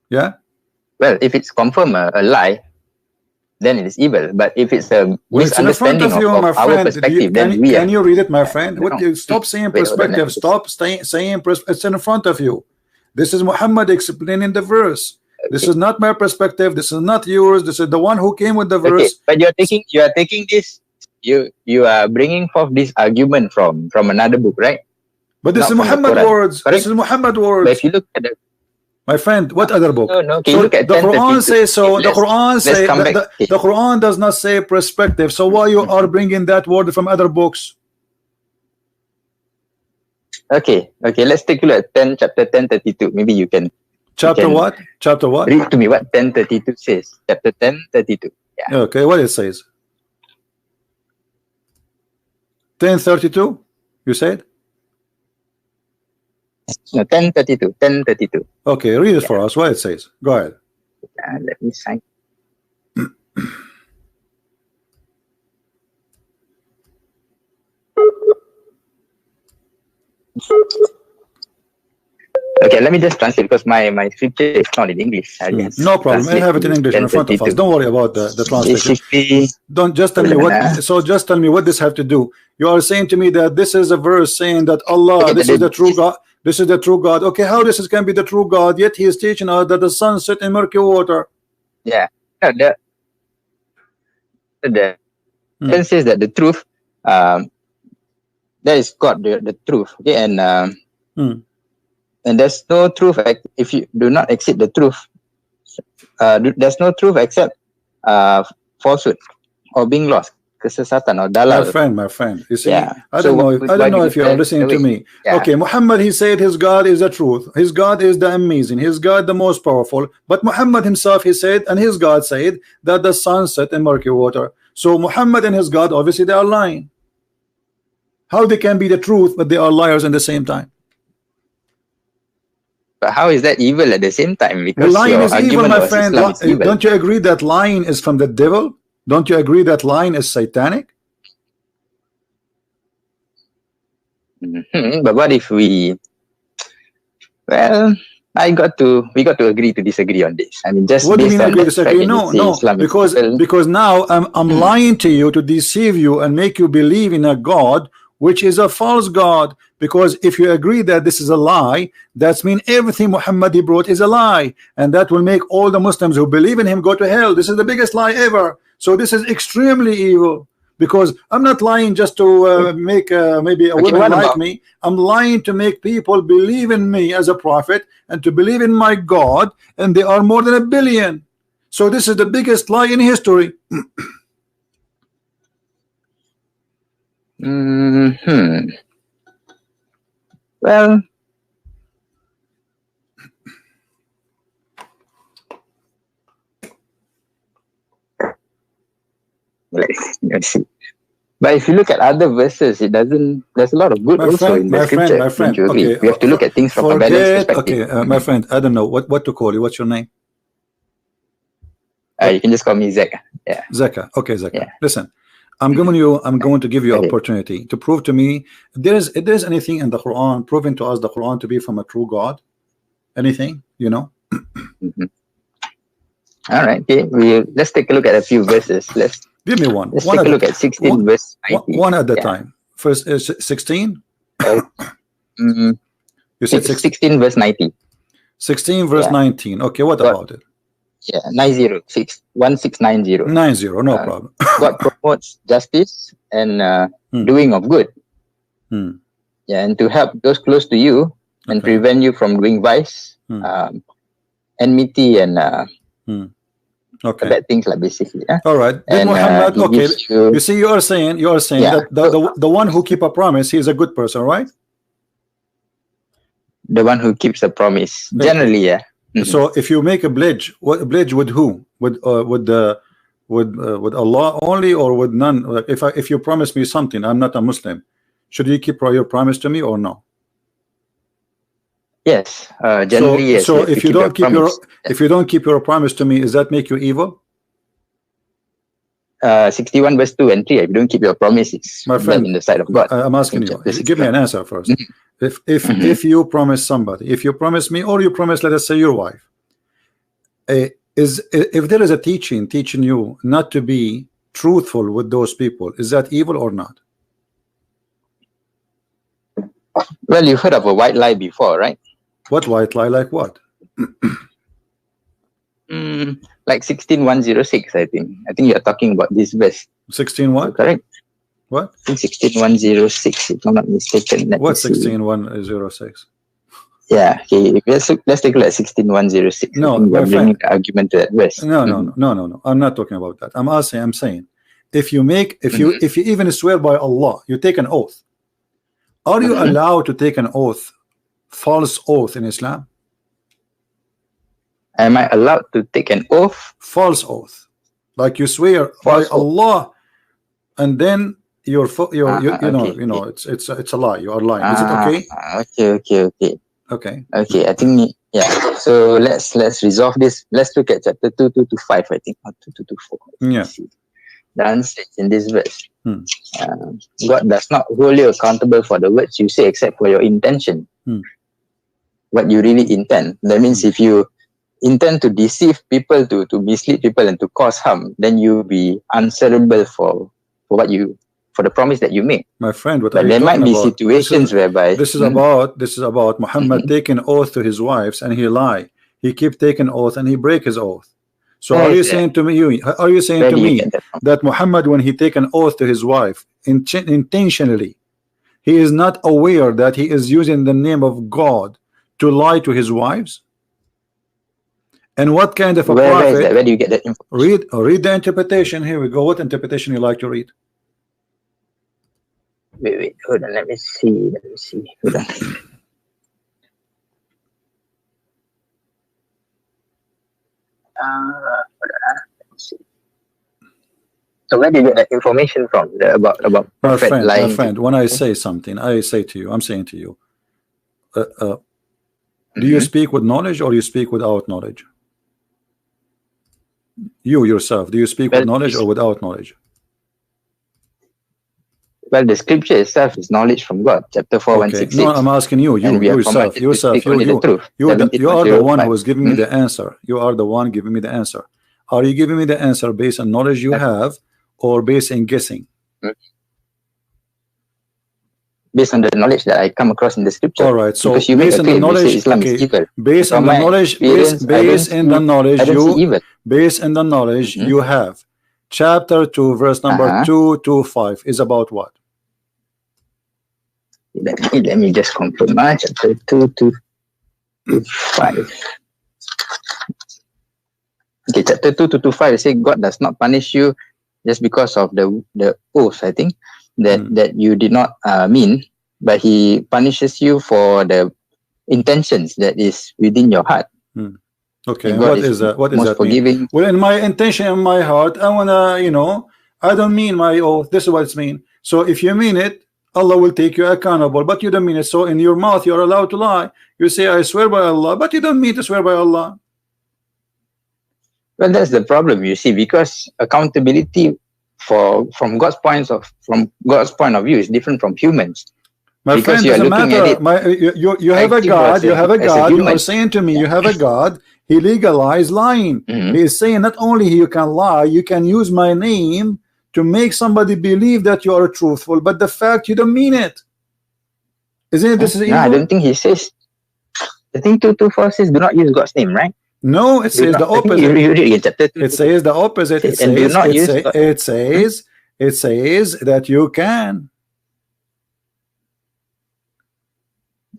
Yeah. well, if it's confirmed a lie, then it is evil. But if it's a misunderstanding of our perspective, then we can you read it, my friend? no. Stop saying Wait, hold on, perspective. Stop saying it's in front of you. This is Muhammad explaining the verse. Okay. This is not my perspective. This is not yours. This is the one who came with the verse. Okay, but you are taking this. You are bringing forth this argument from another book, right? But this is Muhammad words. Correct? This is Muhammad words. But if you look at the, my friend, what other book? no. So look at the Quran says so. The Quran says the Quran does not say perspective. So why you are bringing that word from other books? Okay. Let's take a look at chapter 10:32. Maybe you can. Chapter what? Chapter what? Read to me what 10:32 says. Chapter 10:32. Yeah. Okay, what it says? 10:32. You said? No, 10:32. 10:32. Okay, read it for us. What it says? Go ahead. Let me sign. Okay, let me just translate because my scripture is not in English. No problem. I have it in English in front of us. Don't worry about the translation. Don't just tell me what. So just tell me what this have to do. You are saying to me that this is a verse saying that Allah, this is the true God. This is the true God. Okay, how this can be the true God? Yet He is teaching us that the sun set in murky water. Yeah, the says that the truth, that is God, the truth. Okay, and there's no truth if you do not exceed the truth. There's no truth except falsehood or being lost. Kesesatan or dalal. My friend. You see, I don't know if you are listening to me. Yeah. Okay, Muhammad, he said his God is the truth. His God is the amazing. His God the most powerful. But Muhammad himself, he said, and his God said that the sun set in murky water. So Muhammad and his God, obviously they are lying. How they can be the truth, but they are liars at the same time? But how is that evil at the same time? Because lying is evil, my friend. Don't you agree that lying is from the devil? Don't you agree that lying is satanic? But what if we? Well, we got to agree to disagree on this. I mean, just what do you mean agree to disagree? No, because now I'm lying to you to deceive you and make you believe in a God which is a false God. Because if you agree that this is a lie, that means everything Muhammad brought is a lie, and that will make all the Muslims who believe in him go to hell. This is the biggest lie ever. So this is extremely evil, because I'm not lying just to make maybe a woman like me. I'm lying to make people believe in me as a prophet and to believe in my God, and they are more than 1 billion. So this is the biggest lie in history. Well, let's see. But if you look at other verses, it doesn't. There's a lot of good also in the scripture. My friend. Okay, we have to look at things from a balanced perspective. Okay, my friend, I don't know what to call you. What's your name? You can just call me Zeka. Yeah. Zeka. Okay, Zeka. Yeah. Listen, I'm going to give you an opportunity to prove to me if there's anything in the Quran proving to us the Quran to be from a true God. Anything, you know? All right. Okay. Let's take a look at a few verses. Give me one. Let's take a look at 16 verse 90. One at the time. First is 16. You said 16 verse 90. 16 verse 19. Okay, what about it? Yeah, 1690. 90, no problem. God promotes justice and doing of good. Yeah, and to help those close to you and prevent you from doing vice, enmity, and bad things, like basically. All right. Then Muhammad, okay. You see, you are saying that the one who keep a promise, he is a good person, right? The one who keeps a promise, generally, yeah. So if you make a pledge, a pledge with who? With Allah only, or with none? Like if you promise me something, I'm not a Muslim, should you keep your promise to me or no? Yes, generally yes. So if you don't keep your promise to me, does that make you evil? 61 verse 2 and 3. If you don't keep your promises, my friend, in the sight of God. I'm asking you. Give me an answer first. If you promise somebody, if you promise me, or you promise, let us say, your wife, is if there is a teaching you not to be truthful with those people, is that evil or not? Well, you've heard of a white lie before, right? What white lie? Like what? Like 16:106, I think. I think you're talking about this verse. 16 what? Correct? What? I think 16:106, if I'm not mistaken. What 16:106? Yeah, okay. Let's take a look at 16:106. No, you're my bringing friend. the argument to that verse. No. I'm not talking about that. I'm saying, if you even swear by Allah, you take an oath. Are you allowed to take an oath, false oath in Islam? Am I allowed to take an oath? False oath, like you swear by Allah, and then you know, it's a lie. You are lying. Is it okay? Okay. I think so let's resolve this. Let's look at chapter 2:2-5, I think, or 2:2-4. Yeah. The answer is in this verse. God does not hold you accountable for the words you say except for your intention. What you really intend. That means if you intend to deceive people, to mislead people and to cause harm, then you'll be answerable for the promise that you make. My friend, but there might be situations whereby this is about Muhammad taking oath to his wives and he lie. He keep taking oath and he break his oath. So are you saying to me that Muhammad, when he take an oath to his wife intentionally, he is not aware that he is using the name of God to lie to his wives? And what kind of a prophet? Where do you get that information? Read the interpretation. Here we go. What interpretation you like to read? Wait, hold on, let me see. Hold on. So where do you get that information from about prophet lying? My friend, when I say something, I'm saying to you, do you speak with knowledge or you speak without knowledge? You yourself, do you speak with knowledge or without knowledge? Well, the scripture itself is knowledge from God. Chapter 4:166. No, I'm asking you yourself. You are the one who is giving me the answer. You are the one giving me the answer. Are you giving me the answer based on knowledge you have or based on guessing? Based on the knowledge that I come across in the scripture. All right. So based on the knowledge, Islam is evil. Based on the knowledge you have. Chapter 2, verse number 225 is about what? Let me just confirm. Chapter 2:2-5. Okay, chapter 2:2-5 says God does not punish you just because of the oath, I think, that you did not mean, but He punishes you for the intentions that is within your heart. Okay, and what is that? What does that mean? Well, in my intention, in my heart, I wanna, I don't mean my oath. This is what it's mean. So if you mean it, Allah will take you accountable, but you don't mean it. So in your mouth, you're allowed to lie. You say, I swear by Allah, but you don't mean to swear by Allah. Well, that's the problem, you see, because accountability from God's point of view is different from humans. My because friend, doesn't matter. You have a God. You have a God. You are saying to me, you have a God. He legalized lying. He is saying not only you can lie, you can use my name to make somebody believe that you are truthful, but the fact you don't mean it. Isn't it? This is evil? No, I don't think he says. I think 2:2-4 says do not use God's name, right? No, it says the opposite. It says the opposite. It says that you can.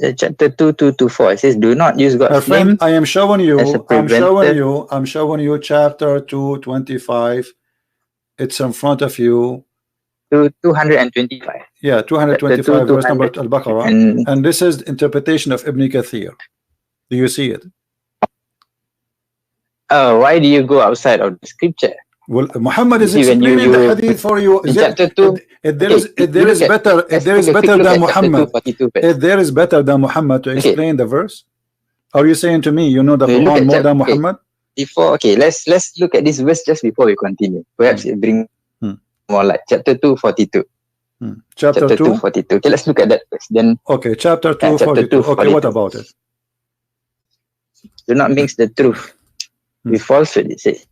Chapter 2:2-4. It says do not use God's name. I am showing you. I'm showing you chapter 2:25. It's in front of you. 225. Yeah, 225 verse number Al-Baqarah. And this is interpretation of Ibn Kathir. Do you see it? Why do you go outside of the scripture? Well, Muhammad is explaining the hadith for you. Chapter 2. If there is better than Muhammad, if there is better than Muhammad to explain the verse, are you saying to me you know the Quran more than Muhammad? Let's look at this verse just before we continue. Perhaps it brings more light. Chapter 2:42. Chapter 2:42. Okay, let's look at that first. Then chapter 2:42. Okay, what about it? Do not mix the truth with falsehood, it says.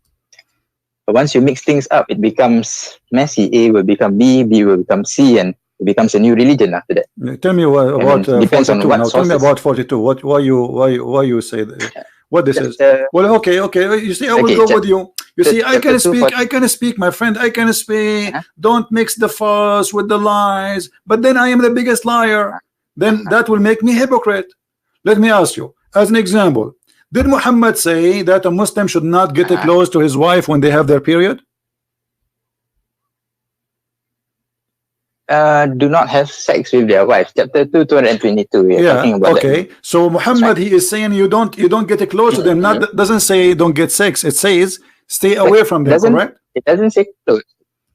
But once you mix things up, it becomes messy. A will become B, B will become C, and it becomes a new religion after that. Tell me about depends 42. on what Now, tell me sources. about 42. Why you say that? What this is? Well, okay. You see, I will go with you. You see, I can speak, my friend. I can speak. Don't mix the false with the lies. But then I am the biggest liar. Then that will make me hypocrite. Let me ask you, as an example, did Muhammad say that a Muslim should not get close to his wife when they have their period? Do not have sex with their wife. Chapter 222. We are talking about okay. That. So Muhammad, he is saying you don't get close to them. Not doesn't say don't get sex. It says stay away from them. Correct? It doesn't say close.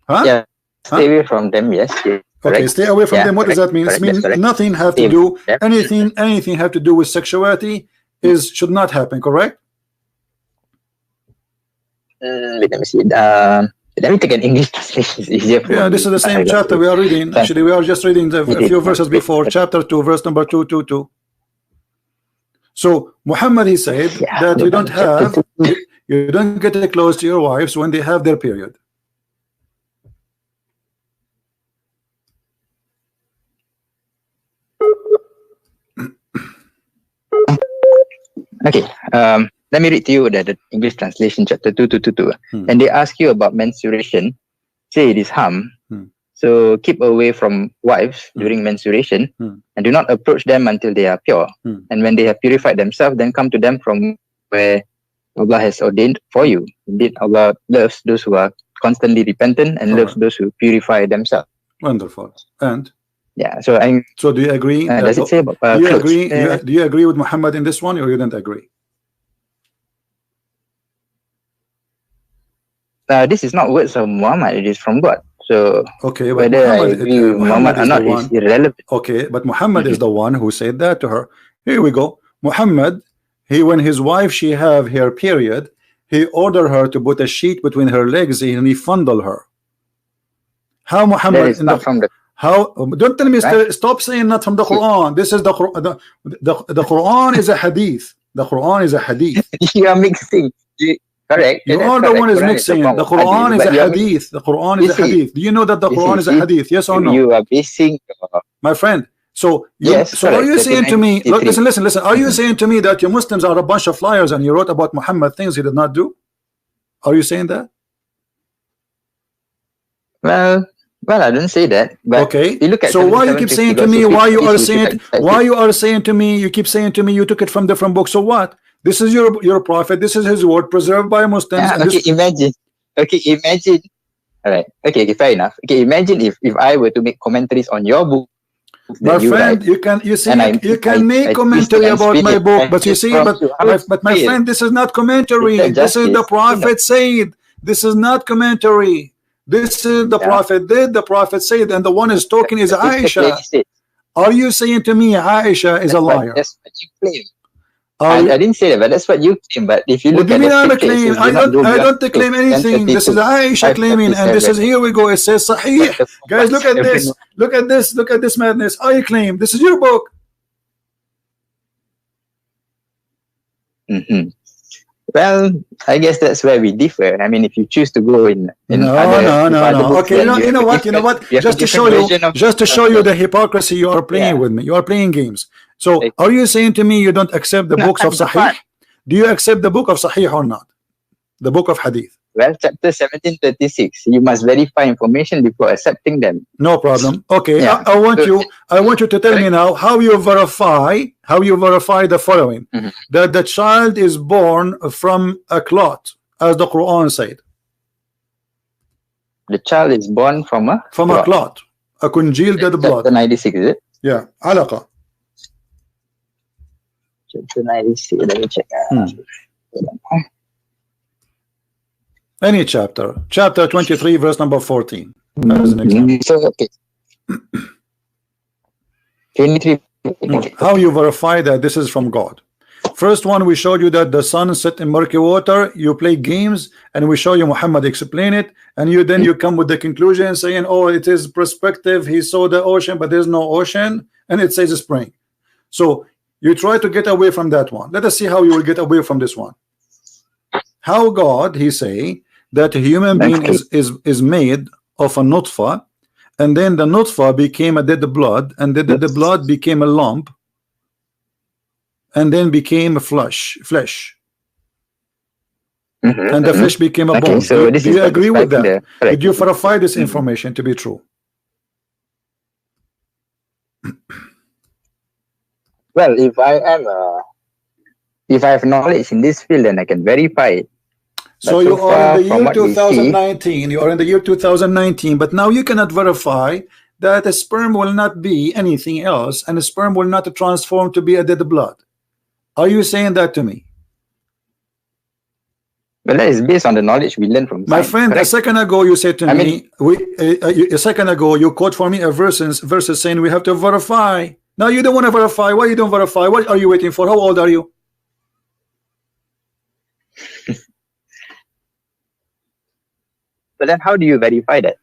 Huh? Yeah. Stay away from them. Yes. Okay. Stay away from them. What does that mean? It means nothing have to do anything have to do with sexuality should not happen. Correct? Let me see. Let me take an English translation. It's easier for me. This is the same chapter we are reading. Actually, we are just reading a few verses before, chapter 2, verse number 222. So Muhammad, he said that you don't get close to your wives when they have their period. Okay. Let me read to you the English translation, chapter 222. And they ask you about menstruation. Say it is harm. So keep away from wives during menstruation, and do not approach them until they are pure. And when they have purified themselves, then come to them from where Allah has ordained for you. Indeed, Allah loves those who are constantly repentant and loves those who purify themselves. Wonderful. And so do you agree? Does it say about do you agree with Muhammad in this one, or you don't agree? This is not words of Muhammad, it is from God. So okay, but whether I agree with Muhammad or not is irrelevant. Okay, but Muhammad is the one who said that to her. Here we go. Muhammad, when his wife she have her period, he ordered her to put a sheet between her legs and he fondled her. How Muhammad that is not from the don't tell me stop saying not from the Quran. This is the Quran is a hadith. The Quran is a hadith. You are mixing. Correct. You are the one is mixing. The Quran is a hadith. The Quran is a hadith. Do you know that the Quran is a hadith? Yes or no? You are basing, my friend. So yes. Are you saying to me? Look, listen. Are you saying to me that you Muslims are a bunch of liars and you wrote about Muhammad things he did not do? Are you saying that? Well, I don't say that. But okay. You look at so why you keep saying to me? Why you are saying to me? You keep saying to me you took it from different books. So what? This is your prophet. This is his word preserved by Muslims. Imagine. All right. Okay, fair enough. Okay, imagine if I were to make commentaries on your book. My friend, you can make commentary about my book, but you see, but my friend, this is not commentary. This is the prophet said. This is not commentary. This is the prophet did. The prophet said, and the one is talking is Aisha. Are you saying to me Aisha is a liar? That's what you claim. I didn't say that, but that's what you claim. But if you look at the claim, I don't claim anything. This is Aisha claiming, and this is here we go. It says Sahih. Guys, look at this. Look at this. Look at this madness. I claim this is your book. Well, I guess that's where we differ. I mean, if you choose to go in no. Okay, you know what? Just to show you the hypocrisy you are playing with me. You are playing games. So, are you saying to me you don't accept the books of Sahih? Do you accept the book of Sahih or not? The book of Hadith. Well, chapter 1736. You must verify information before accepting them. No problem. Okay, I want you to tell me now how you verify the following: that the child is born from a clot, as the Quran said. The child is born from a clot, a congealed dead blood. Chapter 96, is it? Yeah, alaqa. Chapter 96. Let me check. Any chapter 23 verse number 14 as an example. So okay. 23. How you verify that this is from God? First one, we showed you that the sun set in murky water. You play games, and we show you Muhammad explain it, and you come with the conclusion saying, oh, it is perspective, he saw the ocean but there's no ocean, and it says spring. So you try to get away from that one. Let us see how you will get away from this one. How God, he say that a human being is made of a nutfa, and then the nutfa became a dead blood, and then the blood became a lump, and then became a flesh, and the flesh became a bone. So do you agree with that? Did you verify this information to be true? Well, if I have knowledge in this field, then I can verify it. So you are in the year 2019. You are in the year 2019, but now you cannot verify that a sperm will not be anything else, and a sperm will not transform to be a dead blood. Are you saying that to me? Well, that is based on the knowledge we learn from science. My friend, a second ago you said to me, a second ago you quote for me a verses saying we have to verify. Now you don't want to verify. Why you don't verify? What are you waiting for? How old are you? But then how do you verify that?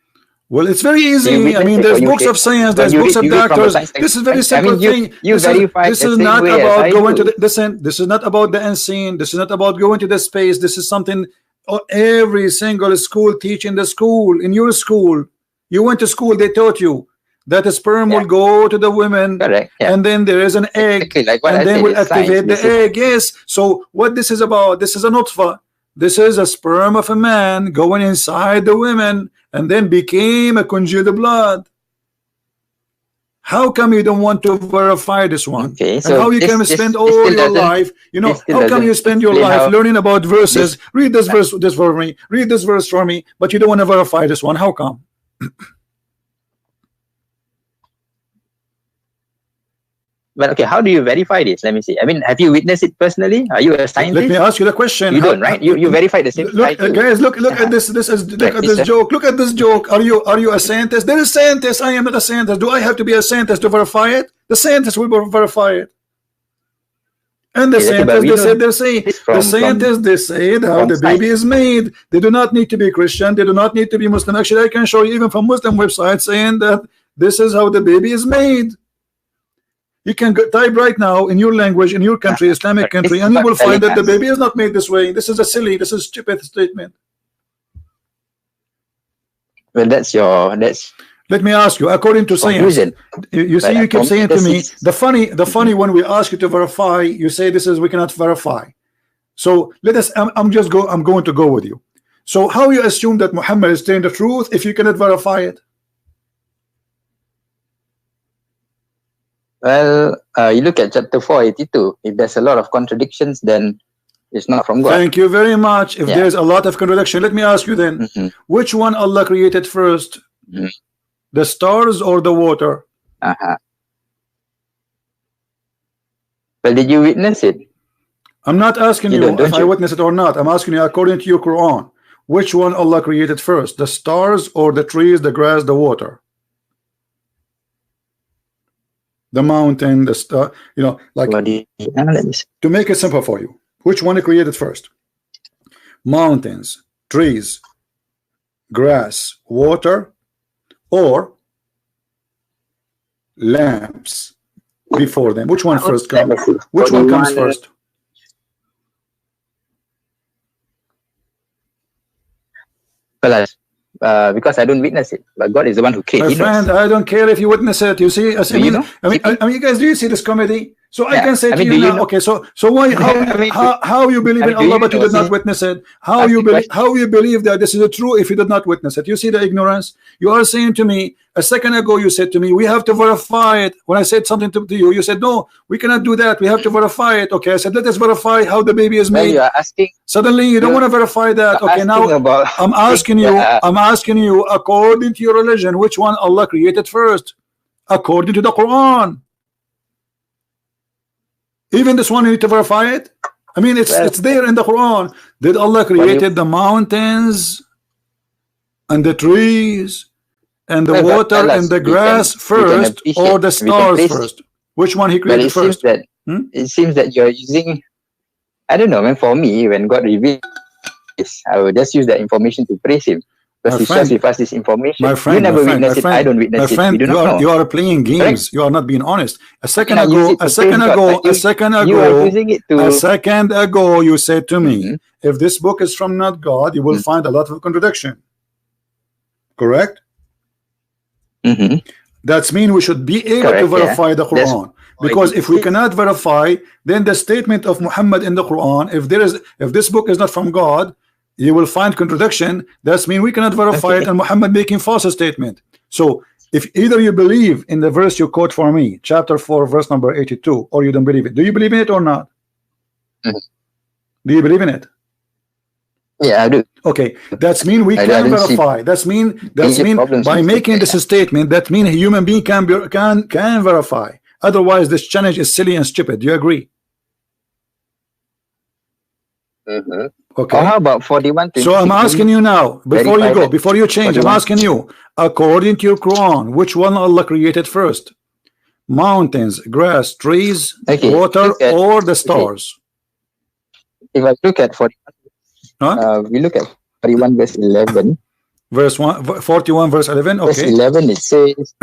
Well, it's very easy. I mean, there's books of science, there's books of doctors. This is very simple thing. This is not about going to the listen. This is not about the unseen. This is not about going to the space. This is something every single school teach in the school. In your school, you went to school. They taught you that a sperm will go to the women, and then there is an egg, and then will activate the egg. Yes. So what this is about? This is a nutfa. This is a sperm of a man going inside the women and then became a congealed blood. How come you don't want to verify this one? Okay, so and how you can spend all your life, you know, how come you spend your life learning about verses? Read this verse for me, read this verse for me, but you don't want to verify this one. How come? But okay, how do you verify this? Let me see. I mean, have you witnessed it personally? Are you a scientist? Let me ask you the question. You don't, right? You verify the same. Look, guys, look at this. Look at this joke. Look at this joke. Are you a scientist? There is scientist. I am not a scientist. Do I have to be a scientist to verify it? The scientist will verify it. And the scientists, the scientists, they say how the baby is made. They do not need to be Christian. They do not need to be Muslim. Actually, I can show you even from Muslim websites saying that this is how the baby is made. You can type right now in your language, in your country, Islamic country, and you will find that the baby is not made this way. This is a stupid statement. Well, that's. Let me ask you, according to science, you see, you keep saying to me, the funny when we ask you to verify, you say this is we cannot verify. So let us. I'm going to go with you. So how you assume that Muhammad is telling the truth if you cannot verify it? Well, you look at chapter 482. If there's a lot of contradictions, then it's not from God. Thank you very much. If there's a lot of contradiction, let me ask you then, which one Allah created first? The stars or the water? Well, did you witness it? I'm not asking you if I witnessed it or not. I'm asking you according to your Quran. Which one Allah created first? The stars or the trees, the grass, the water? The mountain, the star, you know, like to make it simple for you, which one he created first? Mountains, trees, grass, water, or lamps before them? Which one first comes? Which one comes first? Because I don't witness it, but God is the one who created. My friend, I don't care if you witness it. You see, I mean, you guys, do you see this comedy? So I can say to you now, okay, so why, how you believe in Allah but you did not witness it? How you believe that this is true if you did not witness it? You see the ignorance? You are saying to me, a second ago you said to me, we have to verify it. When I said something to you, you said, no, we cannot do that. We have to verify it. Okay, I said, let us verify how the baby is made. You are asking. Suddenly you don't want to verify that. Okay, now I'm asking you, according to your religion, which one Allah created first? According to the Quran. Even this one you need to verify it. I mean, it's there in the Quran. Did Allah created the mountains and the trees and the water and the grass first, or the stars first? Which one he created first? It seems that you're using, I don't know, man. For me, when God revealed this, I will just use that information to praise Him. Because he shares with us this information. My friend, you never my friend, witness my it. friend, I don't witness my it. friend, We do you not know. are playing games. Correct? You are not being honest. A second Can I use ago, it to praise God? You are using it to. a second ago, you said to me, Mhm. if this book is from not God, you will find a lot of contradiction. Correct? Mhm. That means we should be able to Correct, yeah. verify the That's Quran. why Because it if we is. cannot verify, then the statement of Muhammad in the Quran, if this book is not from God, you will find contradiction. That means we cannot verify it, Okay. and Muhammad making false statement. So if either you believe in the verse you quote for me, chapter 4, verse number 82, or you don't believe it. Do you believe in it or not? Mhm. Do you believe in it? Yeah, I do. Okay, that's mean we I can don't see verify. That's mean major problems by with making it. this statement, that mean a human being can verify. Otherwise, this challenge is silly and stupid. Do you agree? Mhm. Okay. Or how about 41? So I'm asking you now, before you go, before you change, I'm 41. asking you, according to your Quran, which one Allah created first? Mountains, grass, trees, Okay. water, Look at, or the stars? if I look at 41, Huh? we look at 41 verse 11. Verse 41, verse 11. Verse Okay. 11 it says,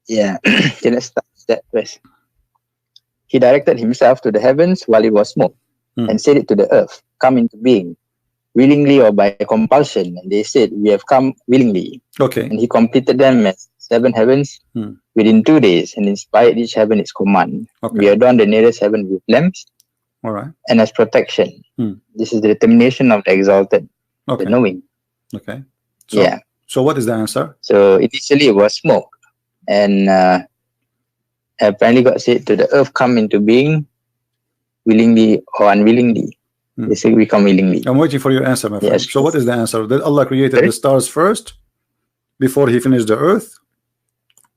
yeah, okay, let's start that verse. He directed himself to the heavens while it was smoke, and said it to the earth, come into being, willingly or by compulsion. And they said, we have come willingly. Okay. And he completed them as 7 heavens within 2 days, and inspired each heaven its command. Okay. We adorned the nearest heaven with lamps, all right, and as protection. This is the determination of the exalted, okay, the knowing. Okay. So, Yeah. So what is the answer? So initially it was smoke, and apparently God said to the earth, come into being, willingly or unwillingly. They say we come willingly. I'm waiting for your answer, my friend. Yes. So what is the answer? Did Allah created the stars first before he finished the earth?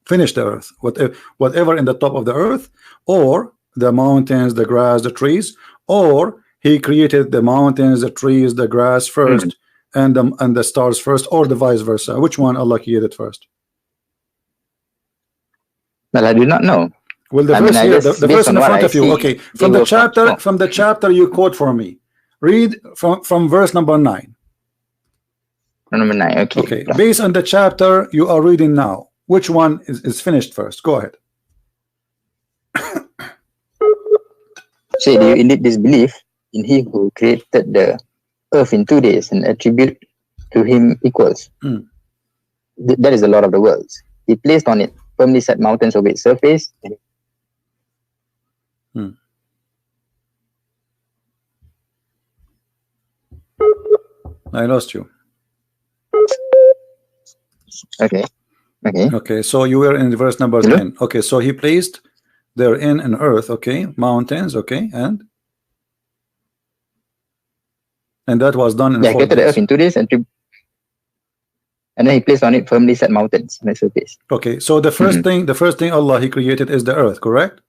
Finished the earth, whatever in the top of the earth, or the mountains, the grass, the trees, or he created the mountains, the trees, the grass first, and the stars first, or the vice versa? Which one Allah created first? Well, I do not know. Well, the verse here, the verse in the front of you. Okay, from the chapter you quote for me. Read from verse number 9. Number 9. Okay. Okay. Based on the chapter you are reading now, which one is finished first? Go ahead. Say, do you indeed disbelieve in He who created the earth in 2 days and attribute to Him equals? That is the Lord of the worlds. He placed on it firmly set mountains over its surface. I lost you. Okay. Okay. Okay. So you were in verse number 10. Okay. So he placed therein an earth. Okay. Mountains. Okay. And that was done in 4 days. Created the earth in 2 days and then he placed on it firmly set mountains on the surface. Okay. So the first thing Allah he created is the earth, correct?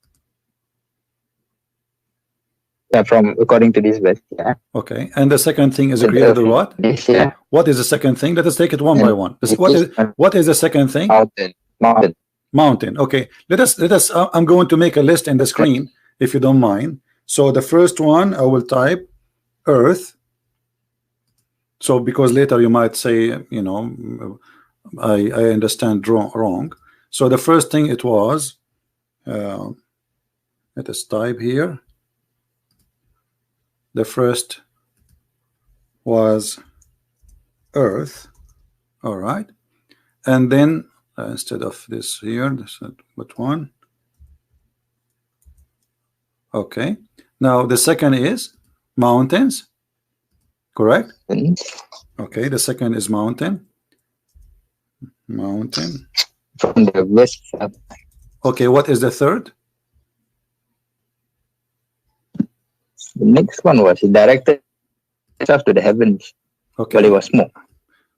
Yeah, from according to this verse. Yeah. Okay. And the second thing is created of what? Yeah. What is the second thing? Let us take it one by one. What is the second thing? Mountain. Okay. Let us I'm going to make a list in the screen if you don't mind. So the first one I will type earth. So because later you might say, you know, I understand wrong. So the first thing it was, let us type here. The first was earth. All right. And then instead of this here, this what one? Okay. Now the second is mountains. Correct? Okay, the second is mountain. Mountain. From the west. Okay, what is the third? The next one was he directed himself to the heavens. Okay. While it was smoke.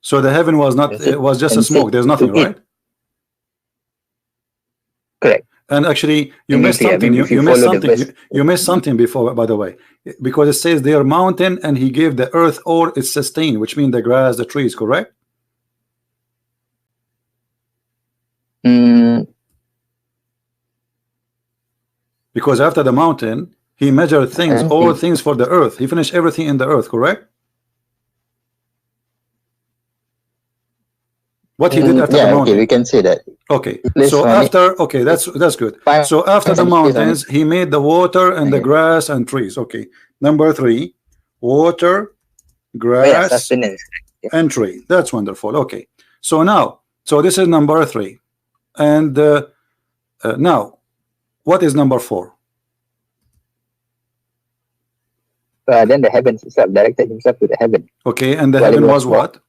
So the heaven was not, it was just a smoke. There's nothing, right? Correct. And actually, you missed something. You missed something. You missed something before, by the way, because it says they are mountain, and he gave the earth or its sustain, which means the grass, the trees. Correct? Because after the mountain, he measured things, all things for the earth. He finished everything in the earth. Correct? What he did after the Yeah, okay, mountain. we can say that. Okay, Place so on it. after, okay, that's good. Five So after the and place on mountains, he made the water and the Okay. grass and trees. Okay, number 3, water, Yeah, grass, sustenance. and tree. That's wonderful. Okay, so now, so this is number 3, and now, what is number 4? Then the heavens itself directed himself to the heaven. Okay, and the While it heaven was was what?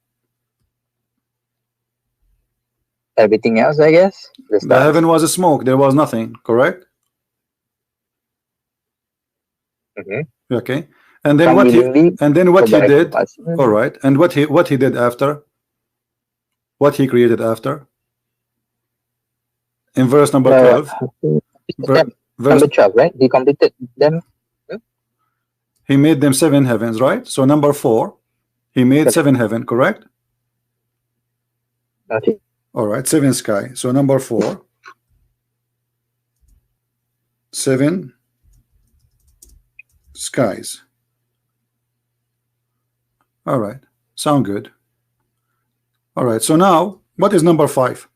Everything else, I guess. The The stars. heaven was a smoke. There was nothing. Correct. Okay, and then what he did. All right, and what he did after? What he created after? In verse number 12. Verse Number 12, right? He completed them. He made them 7 heavens, right? So number 4, he made 7 heaven, correct? Okay. All right, 7 sky. So number 4, 7 skies. All right, sound good. All right, so now what is number 5?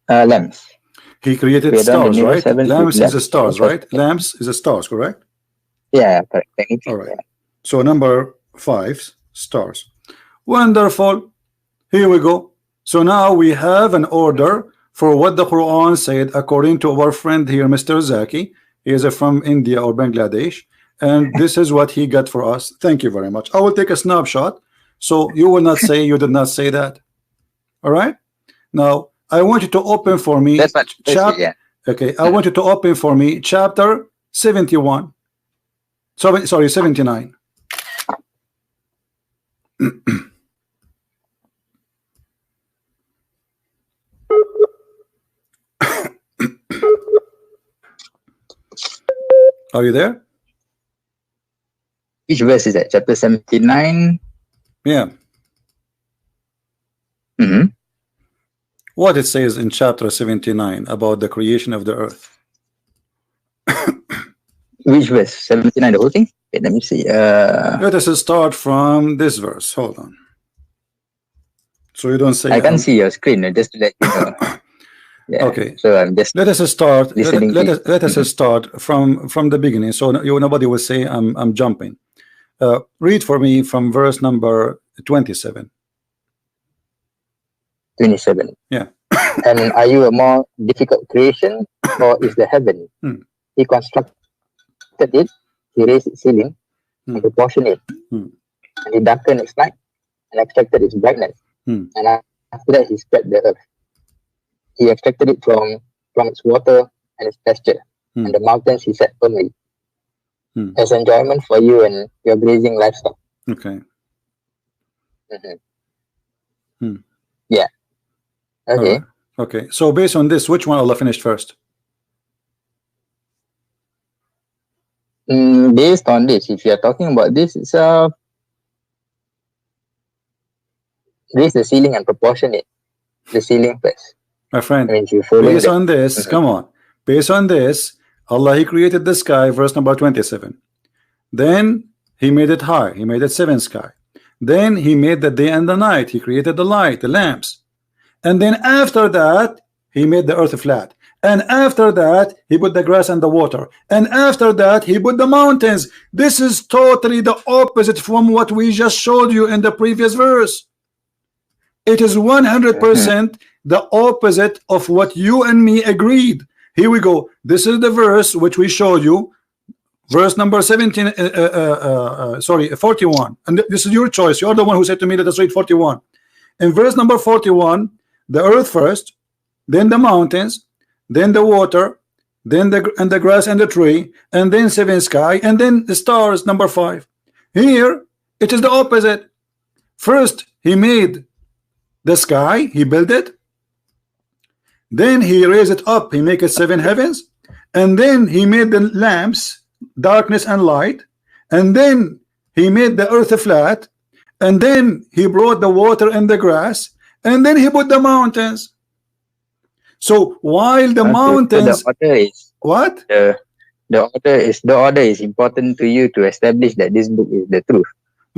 Lamps. He created stars, right? Lamps is a stars, right? Lamps is a stars, correct? Yeah, correct. All right. So number 5, stars. Wonderful. Here we go. So now we have an order for what the Quran said according to our friend here, Mr. Zaki. He is from India or Bangladesh, and this is what he got for us. Thank you very much. I will take a snapshot so you will not say you did not say that. All right. Now I want you to open for me okay, I want you to open for me chapter 71. Sorry, 79. Are you there? Which verse is that? Chapter 79? Yeah. What it says in chapter 79 about the creation of the earth. Which verse? 79, the whole thing? Okay, let me see. Let us start from this verse. Hold on. So you don't say I can't see your screen, just to let you know. Yeah. Okay. So I'm just let us start. Let us Mm-hmm. start from the beginning. So nobody will say I'm jumping. Read for me from verse number 27. 27. Yeah. And are you a more difficult creation, or is the heaven? He constructed it, he raised its ceiling, and proportioned it, and he darkened its light, and extracted its brightness. And after that, he spread the earth. He extracted it from its water and its pasture, and the mountains he set firmly as enjoyment for you and your grazing livestock. Okay. Yeah. Okay. Right. Okay. So based on this, which one Allah finished first? Based on this, if you are talking about this, it's raise the ceiling and proportion it. The ceiling first. My friend, I mean, based on this, come on. Based on this, Allah, He created the sky, verse number 27. Then He made it high. He made it 7 sky. Then He made the day and the night. He created the light, the lamps. And then after that, He made the earth flat. And after that, He put the grass and the water. And after that, He put the mountains. This is totally the opposite from what we just showed you in the previous verse. It is 100% the opposite of what you and me agreed. Here we go. This is the verse which we showed you. Verse number 17, 41. And this is your choice. You're the one who said to me, let us read 41. In verse number 41, the earth first, then the mountains, then the water, then the grass and the tree, and then 7 sky, and then the stars, number 5. Here, it is the opposite. First, He made the sky, He built it. Then He raised it up, He make it 7 heavens. And then He made the lamps, darkness and light. And then He made the earth flat. And then He brought the water and the grass. And then He put the mountains. So while the mountains, so the order is what? The order is important to you to establish that this book is the truth.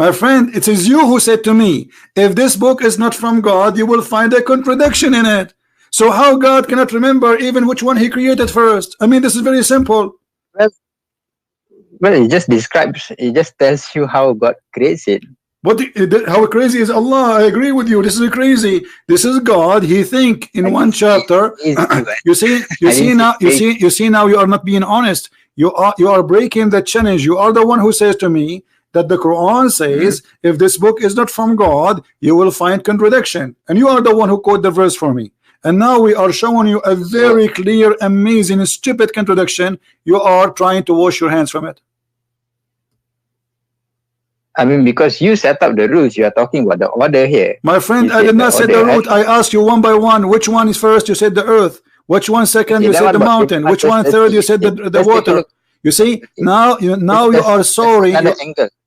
My friend, it is you who said to me, if this book is not from God, you will find a contradiction in it. So how God cannot remember even which one he created first? I mean, this is very simple. Well, well, it just describes, it just tells you how God creates it. But how crazy is Allah? I agree with you. This is crazy. This is God. He think in one chapter. you see now. You see now. You are not being honest. You are breaking the challenge. You are the one who says to me that the Quran says if this book is not from God, you will find contradiction, and you are the one who quote the verse for me. And now we are showing you a very clear, amazing, stupid contradiction. You are trying to wash your hands from it. I mean, because you set up the rules, you are talking about the order here. My friend, I did not set the route. I asked you one by one. Which one is first? You said the earth. Which one second? You said the mountain. Which one third? You said the water. You see, now you are sorry.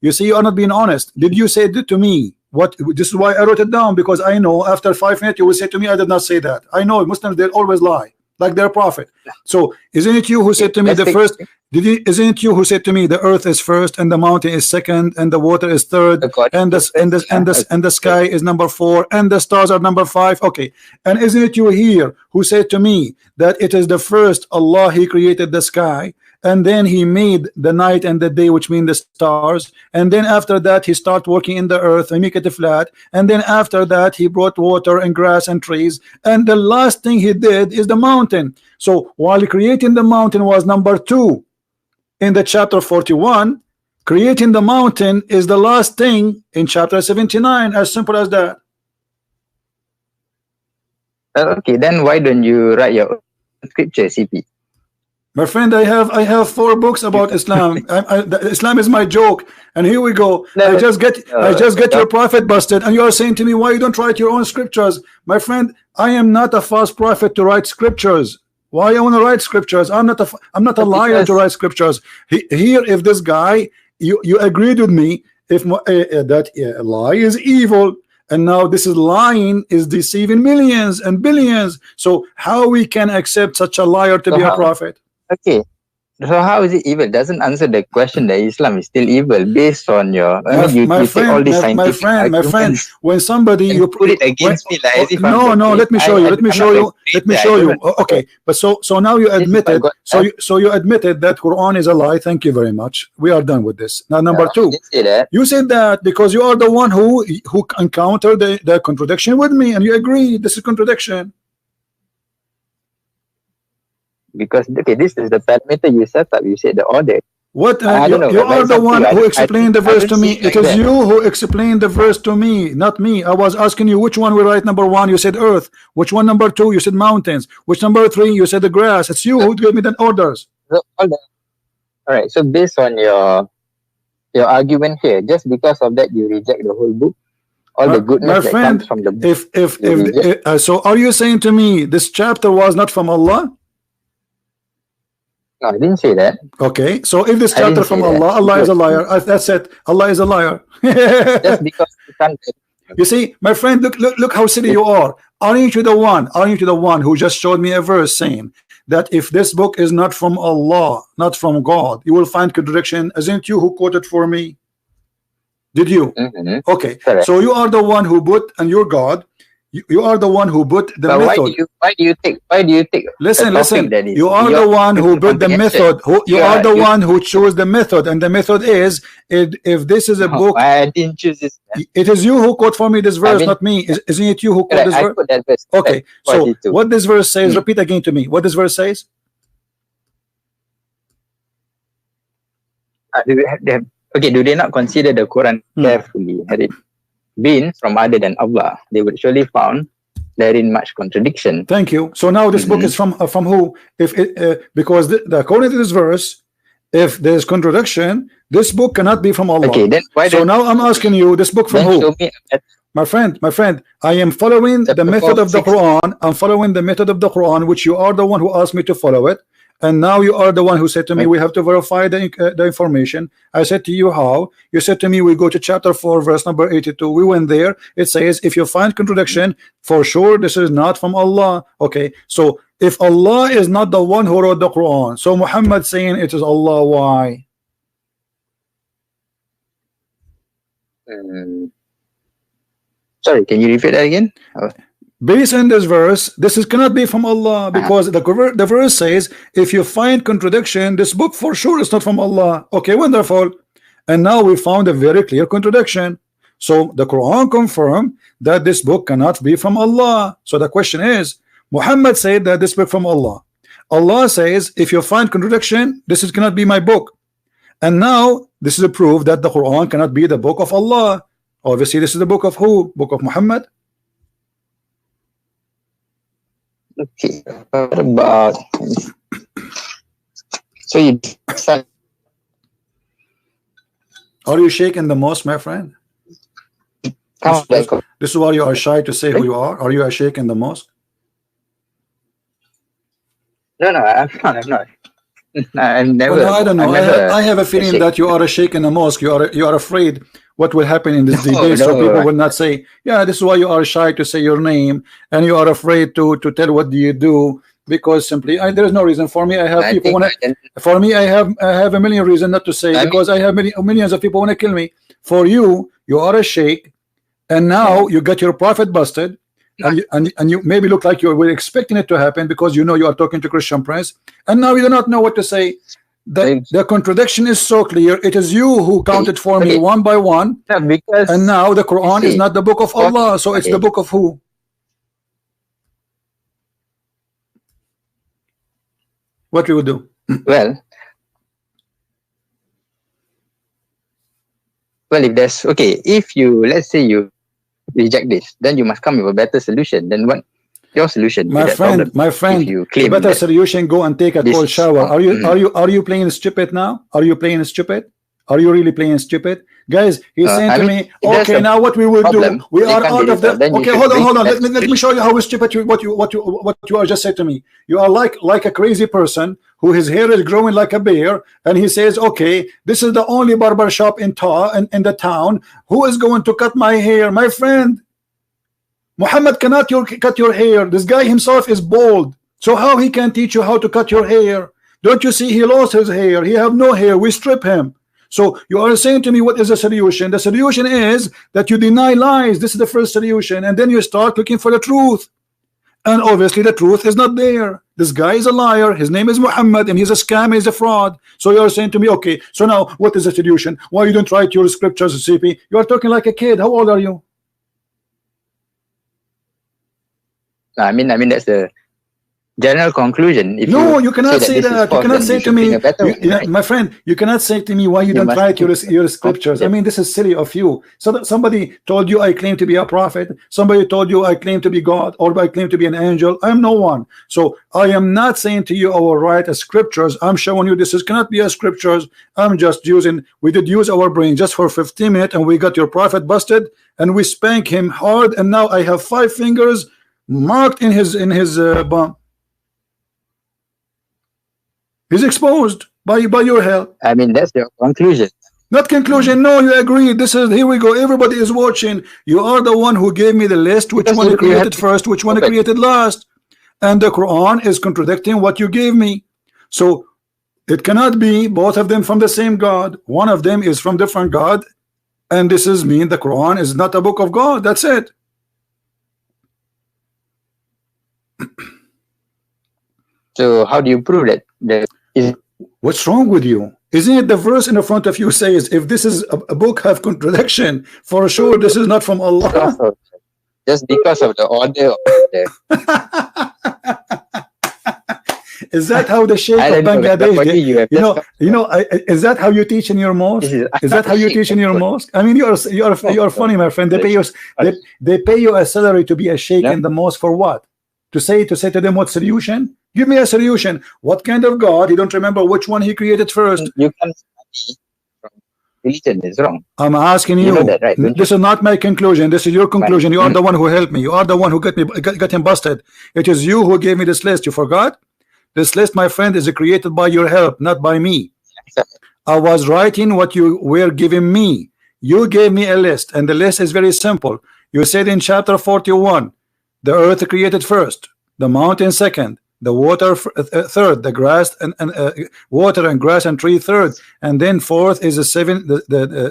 You see, you are not being honest. Did you say it to me? What? This is why I wrote it down, because I know after 5 minutes you will say to me, I did not say that. I know Muslims, they always lie, like their prophet. So isn't it you who said to me the first? Isn't it you who said to me the earth is first and the mountain is second and the water is third and the sky is number 4 and the stars are number 5? Okay, and isn't it you here who said to me that it is the first Allah, he created the sky, and then he made the night and the day, which mean the stars, and then after that he started working in the earth and make it flat, and then after that he brought water and grass and trees, and the last thing he did is the mountain. So while creating the mountain was number 2 in the chapter 41, creating the mountain is the last thing in chapter 79. As simple as that. Okay, then why don't you write your own scripture, CP? My friend, I have 4 books about Islam. Islam is my joke, and here we go. I just get your prophet busted, and you are saying to me, why you don't write your own scriptures? My friend, I am not a false prophet to write scriptures. Why I want to write scriptures? I'm not a liar to write scriptures. Here, if this guy, you agreed with me, if that lie is evil, and now this is lying is deceiving millions and billions. So how we can accept such a liar to be a prophet? Okay, so how is it evil? Doesn't answer the question that Islam is still evil based on your. My friend. When somebody you put it against me, like as if let me show you. Okay, but so now you admitted. So you admitted that Quran is a lie. Thank you very much. We are done with this. Now number 2, you said that because you are the one who encountered the contradiction with me, and you agree this is contradiction. Because okay, this is the parameter you set up. You said the order. What? You are the one who explained the verse to me. It is you who explained the verse to me, not me. I was asking you which one we write number 1. You said earth. Which one number 2? You said mountains. Which number 3? You said the grass. It's you who gave me the orders. So, all right. So based on your argument here, just because of that, you reject the whole book. All the goodness that comes from the book. So are you saying to me this chapter was not from Allah? No, I didn't say that. Okay, so if this chapter from Allah, Allah is a liar. That's it. Allah is a liar. Just because you can't. You see, my friend, look how silly you are. Aren't you the one who just showed me a verse saying that if this book is not from Allah, not from God, you will find contradiction? Isn't you who quoted for me? Did you? Okay, correct. So you are the one who put, and you're God. You are the one who put the method. Why do you take? Listen. You are the one who put the method. You are the one who chose the method, and the method is if this is a book. I didn't choose this. It is you who quote for me this verse, not me. Isn't it you who quote this verse? That verse? Okay. So what this verse says? Repeat again to me. What this verse says? Okay. Do they not consider the Quran carefully? Had it been from other than Allah, they would surely found therein much contradiction. Thank you. So now this book is from who? If it, because according to this verse, if there's contradiction, this book cannot be from Allah. Okay, then why? So now I'm asking you, this book from who? My friend, I am following the method of the Quran. I'm following the method of the Quran, which you are the one who asked me to follow it. And now you are the one who said to me, we have to verify the information. I said to you, how? You said to me, we go to chapter 4, verse number 82. We went there. It says, if you find contradiction, for sure this is not from Allah. Okay, so if Allah is not the one who wrote the Quran, so Muhammad saying it is Allah, why? Mm. Sorry, can you repeat that again? Based on this verse, this is cannot be from Allah, because the verse says, if you find contradiction, this book for sure is not from Allah. Okay, wonderful. And now we found a very clear contradiction. So the Quran confirmed that this book cannot be from Allah. So the question is, Muhammad said that this book from Allah. Allah says, if you find contradiction, this is cannot be my book. And now this is a proof that the Quran cannot be the book of Allah. Obviously, this is the book of who? Book of Muhammad. Okay. What about? So you. Are you shaking the mosque, my friend? This is why you are shy to say who you are. Are you a sheikh in the mosque? No, I'm not. I'm not. I never. Well, I don't know. I have a feeling that you are a sheikh in the mosque. You are afraid what will happen in this debate, so people will not say, yeah, this is why you are shy to say your name, and you are afraid to tell what do you do, because simply there is no reason. For me, I have people want to. For me, I have a million reasons not to say, because I have millions of people want to kill me. For you, you are a sheikh, and now you got your prophet busted. And you maybe look like you were expecting it to happen, because you know you are talking to Christian Prince, and now you do not know what to say. The contradiction is so clear. It is you who counted for me one by one, and now the Quran is not the book of Allah, so it's the book of who? What we would do? Well, if there's if you, let's say you reject this, then you must come with a better solution. Then what your solution? My friend, you the better solution, go and take a cold shower. Are you playing stupid now? Are you playing stupid? Are you really playing stupid? Guys, he's saying to me, okay, now what we will do, we are out of the, okay, hold on, let me show you how stupid what you are just said to me. You are like a crazy person who his hair is growing like a bear, and he says, okay, this is the only barber shop in the town. Who is going to cut my hair? My friend, Muhammad cannot cut your hair. This guy himself is bald, so how he can teach you how to cut your hair? Don't you see he lost his hair? He have no hair. We strip him. So you are saying to me, what is the solution? The solution is that you deny lies. This is the first solution, and then you start looking for the truth. And obviously the truth is not there. This guy is a liar. His name is Muhammad, and he's a scam, he's a fraud. So you are saying to me, okay, so now what is the solution? Why you don't write your scriptures, CP? You are talking like a kid. How old are you? I mean that's the general conclusion. If no, you cannot say that. You cannot say to me, my friend, you cannot say to me why you don't write your scriptures. I mean, this is silly of you. So that somebody told you I claim to be a prophet. Somebody told you I claim to be God, or I claim to be an angel. I am no one. So I am not saying to you I will write a scriptures. I'm showing you this cannot be a scriptures. I'm just using. We did use our brain just for 15 minutes, and we got your prophet busted, and we spank him hard, and now I have 5 fingers marked in his bum. He's exposed by your help. I mean, that's your conclusion. Not conclusion. No, you agree. This is, here we go. Everybody is watching. You are the one who gave me the list. Which one you created first? Which one you created last? And the Quran is contradicting what you gave me. So it cannot be both of them from the same God. One of them is from different God. And this is mean the Quran is not a book of God. That's it. So how do you prove that? What's wrong with you? Isn't it the verse in the front of you says, if this is a book have contradiction, for sure this is not from Allah. Just because of the order of Is that how the Sheikh of Bangladesh is that how you teach in your mosque? Is that how you teach in your mosque? I mean, you are funny, my friend. They pay you a salary to be a Sheikh in the mosque for what? To say to them what solution? Give me a solution. What kind of God? You don't remember which one he created first. You can study from religion is wrong. I'm asking you. Know that, right? This is not my conclusion. This is your conclusion. You are the one who helped me. You are the one who got him busted. It is you who gave me this list. You forgot? This list, my friend, is created by your help, not by me. I was writing what you were giving me. You gave me a list, and the list is very simple. You said in chapter 41, the earth created first, the mountain second, the water third, the grass and water and grass and tree third, and then fourth is the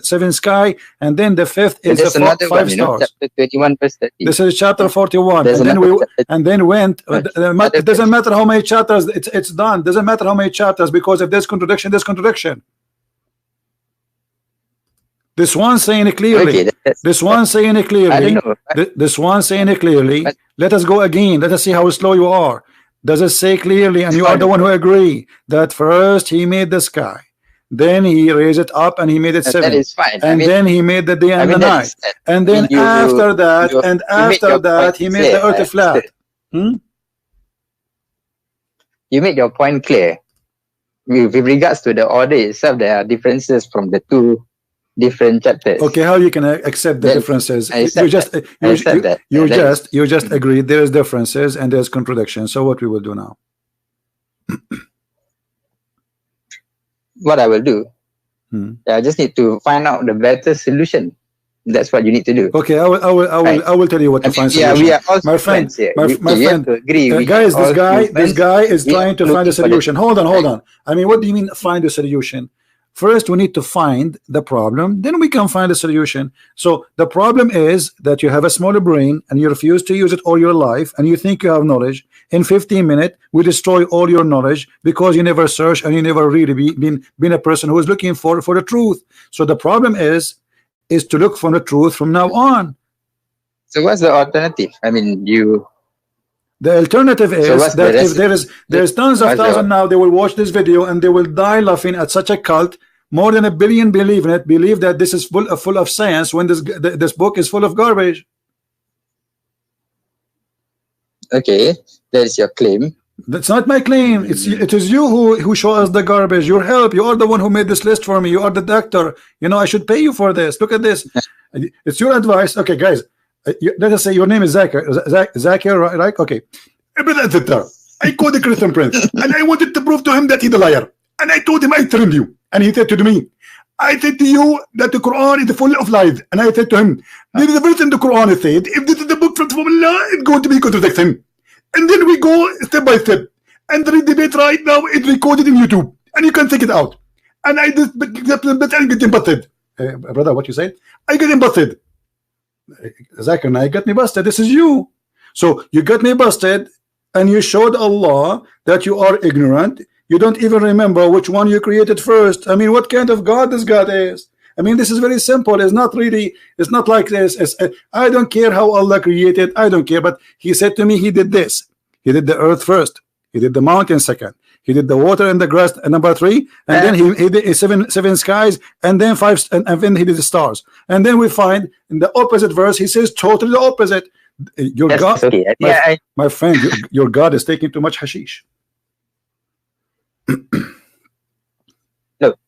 seven sky, and then the fifth is the five stars. Chapter 21 verse 30. This is chapter 41. There's And then went. It doesn't matter how many chapters. It's done. Doesn't matter how many chapters, because if there's contradiction, there's contradiction. This one saying it clearly. Okay, this one saying it clearly. I don't know. This one saying it clearly. But, let us go again. Let us see how slow you are. Does it say clearly, and you are the one who agree that first he made the sky, then he raised it up and he made it seven, that is fine. and then he made the day and the night, and then after that he made the earth flat. You made your point clear. With regards to the order itself, there are differences from the two different chapters. Okay, how you can accept the differences? You just agreed there is differences and there's contradictions. So what we will do now? What I will do, I just need to find out the better solution. That's what you need to do. Okay, I will tell you what to find solution. We are all my friend, here. my friend, guys, this guy is trying to find a solution. Hold on. I mean, what do you mean find a solution? First, we need to find the problem, then we can find a solution. So the problem is that you have a smaller brain and you refuse to use it all your life, and you think you have knowledge. In 15 minutes, we destroy all your knowledge because you never search and you never really been a person who is looking for the truth. So the problem is to look for the truth from now on. So what's the alternative? I mean, the alternative is that if there's tons of thousands now, they will watch this video and they will die laughing at such a cult. More than 1 billion believe in it, believe that this is full of science when this book is full of garbage. Okay, that's your claim. That's not my claim. It is you who show us the garbage. Your help. You are the one who made this list for me. You are the doctor. You know I should pay you for this. Look at this. It's your advice. Okay, guys. Let us say your name is Zakir, right? Okay. I called the Christian Prince and I wanted to prove to him that he's a liar. And I told him I trained you. And he said to me, I said to you that the Quran is full of lies. And I said to him, there is a verse in the Quran that said, if this is the book from Allah, it's going to be contradiction. And then we go step by step. And the debate right now is recorded in YouTube. And you can take it out. And I just get busted. Brother, what you say? I get busted. Zakir, I got me busted. This is you. So you got me busted and you showed Allah that you are ignorant. You don't even remember which one you created first. I mean, what kind of God this God is? I mean, this is very simple. It's not like this. I don't care how Allah created. I don't care. But he said to me, he did this. He did the earth first. He did the mountain second. He did the water and the grass number 3, and then he did seven skies, and then 5, and then he did the stars. And then we find in the opposite verse he says totally the opposite. Your God, my friend, your God is taking too much hashish. Look,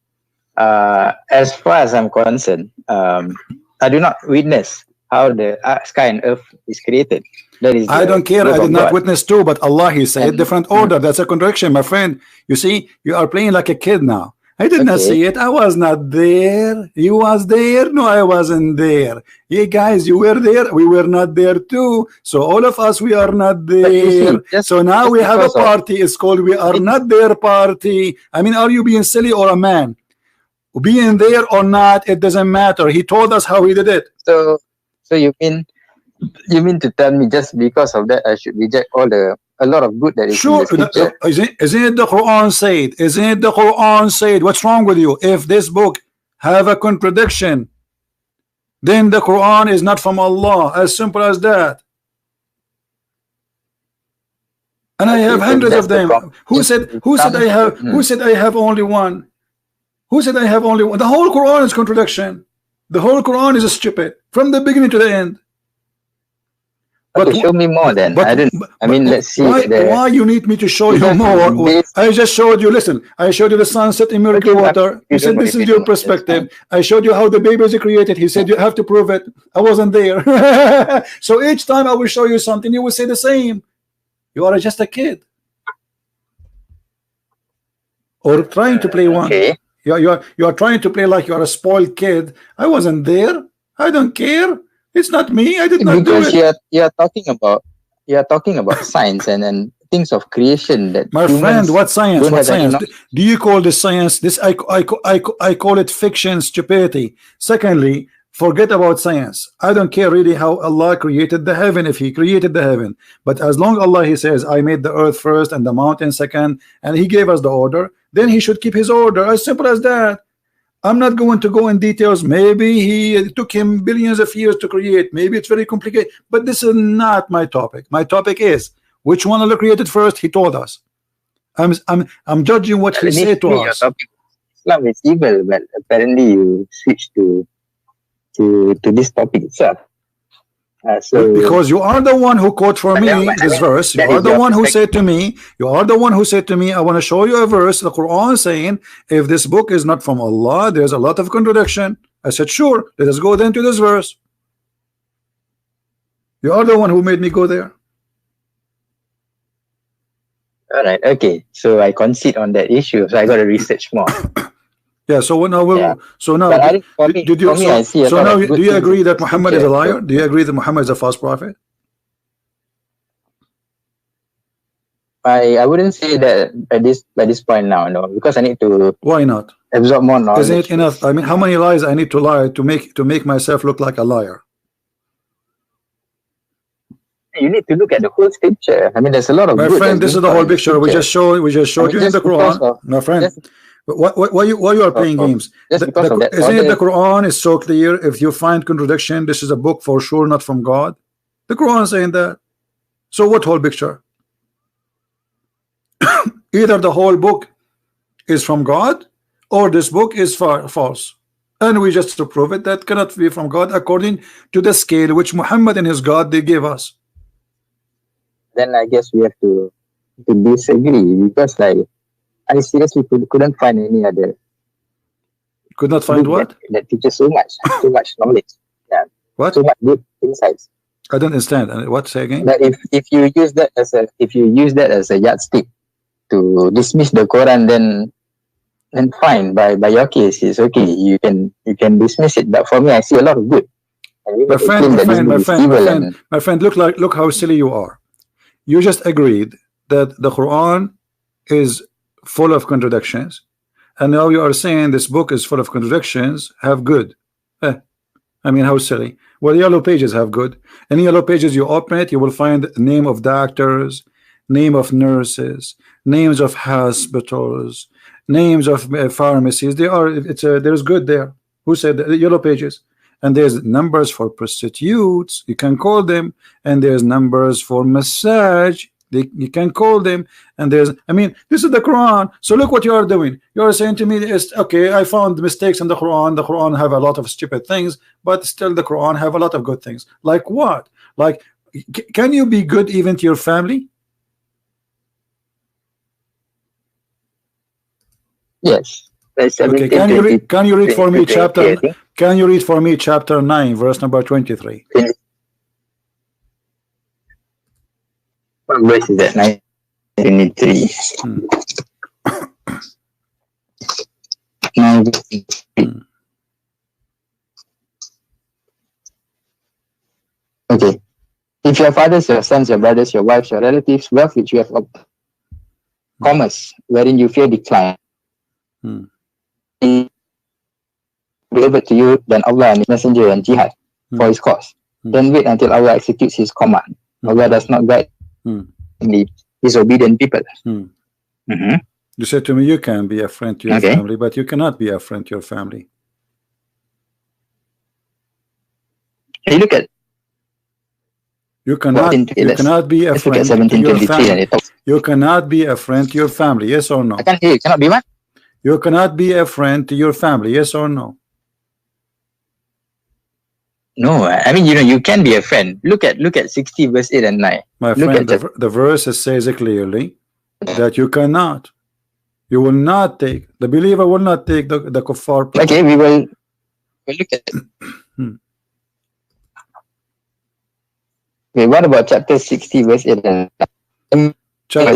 as far as I'm concerned, I do not witness how the sky and earth is created. I don't care. I did not witness too, but Allah, he said different order. That's a contradiction, my friend. You see, you are playing like a kid now. I did not see it. I was not there. You was there. No, I wasn't there. Yeah, guys, you were there. We were not there too. So all of us, we are not there. So now we have a party. It's called We Are Not There Party. I mean, are you being silly or a man? Being there or not, it doesn't matter. He told us how he did it. So you mean to tell me just because of that I should reject a lot of good that is in the scripture? Isn't it the Quran said? Isn't it the Quran said? What's wrong with you? If this book have a contradiction, then the Quran is not from Allah. As simple as that. And I have hundreds of them. Who said I have only one? Who said I have only one? The whole Quran is contradiction. The whole Quran is stupid from the beginning to the end. But show me more then. Let's see. Why you need me to show you more? I just showed you. Listen, I showed you the sunset in miracle water. You said this is your perspective. I showed you how the baby is created. He said you have to prove it. I wasn't there. So each time I will show you something, you will say the same. You are just a kid, or trying to play one. Okay. You are trying to play like you are a spoiled kid. I wasn't there. I don't care. It's not me. I did not do it. You're talking about science and things of creation that my friend, what science? What science? Do you call this science? This I call it fiction, stupidity. Secondly, forget about science. I don't care really how Allah created the heaven, if He created the heaven. But as long Allah He says, I made the earth first and the mountain second, and He gave us the order, then He should keep His order. As simple as that. I'm not going to go in details. Maybe He took Him billions of years to create. Maybe it's very complicated. But this is not my topic. My topic is which one Allah created first. He told us. I'm judging what He said to us. Islam is evil, but apparently you switch to this topic itself. So because you are the one who quote for me this verse. You are the one who said to me. You are the one who said to me, I want to show you a verse, the Quran, saying if this book is not from Allah, there's a lot of contradiction. I said, sure, let us go then to this verse. You are the one who made me go there. All right, okay. So I concede on that issue. So I got to research more. Yeah. So now, so now, do you agree that Muhammad is a liar? Do you agree that Muhammad is a false prophet? I wouldn't say that by this point now, no, because I need to. Why not? Absorb more knowledge. Isn't it enough? I mean, how many lies I need to lie to make myself look like a liar? You need to look at the whole scripture. I mean, there's a lot of. My friend, this is the whole picture. We just showed you in the Quran, my friend. Why you are playing games? Isn't it the Quran is so clear? If you find contradiction, this is a book for sure not from God. The Quran is saying that. So what whole picture? Either the whole book is from God, or this book is false. And we just to prove it that cannot be from God according to the scale which Muhammad and his God they gave us. Then I guess we have to disagree, because I seriously couldn't find any other. Could not find what? That teaches so much knowledge. Yeah. What? So much good insights. I don't understand. What, say again? That if you use that as a yardstick to dismiss the Quran, then fine. By your case, it's okay. You can dismiss it. But for me, I see a lot of good. My friend, look how silly you are. You just agreed that the Quran is full of contradictions, and now you are saying this book is full of contradictions, have good. I mean, how silly. Well, yellow pages have good. In yellow pages, you open it, you will find name of doctors, name of nurses, names of hospitals, names of pharmacies. There's good there. Who said that? Yellow pages. And there's numbers for prostitutes, you can call them, and there's numbers for massage, you can call them, and this is the Quran. So look what you are doing. You are saying to me, okay, I found mistakes in the Quran have a lot of stupid things, but still the Quran have a lot of good things. Like what? Like, can you be good even to your family? Yes. Okay, can you read for me chapter? Can you read for me chapter 9, verse number 23? What verse is that? 93. Okay. If your fathers, your sons, your brothers, your wives, your relatives, wealth which you have commerce, wherein you fear decline, delivered to you, then Allah and His Messenger and jihad for His cause. Then wait until Allah executes His command. Allah does not guide the disobedient people. You said to me, you can be a friend to your family, but you cannot be a friend to your family. Hey, look at. You cannot be a friend to your family. You cannot be a friend to your family. Yes or no? I can't hear you. Cannot be what? You cannot be a friend to your family. Yes or no? No, I mean, you can be a friend. Look at 60 verse 8 and 9. My friend, the verse says it clearly that you cannot. You will not take, the believer will not take the kuffar. Okay, we'll look at it. Okay, what about chapter 60 verse 8 and 9? Chapter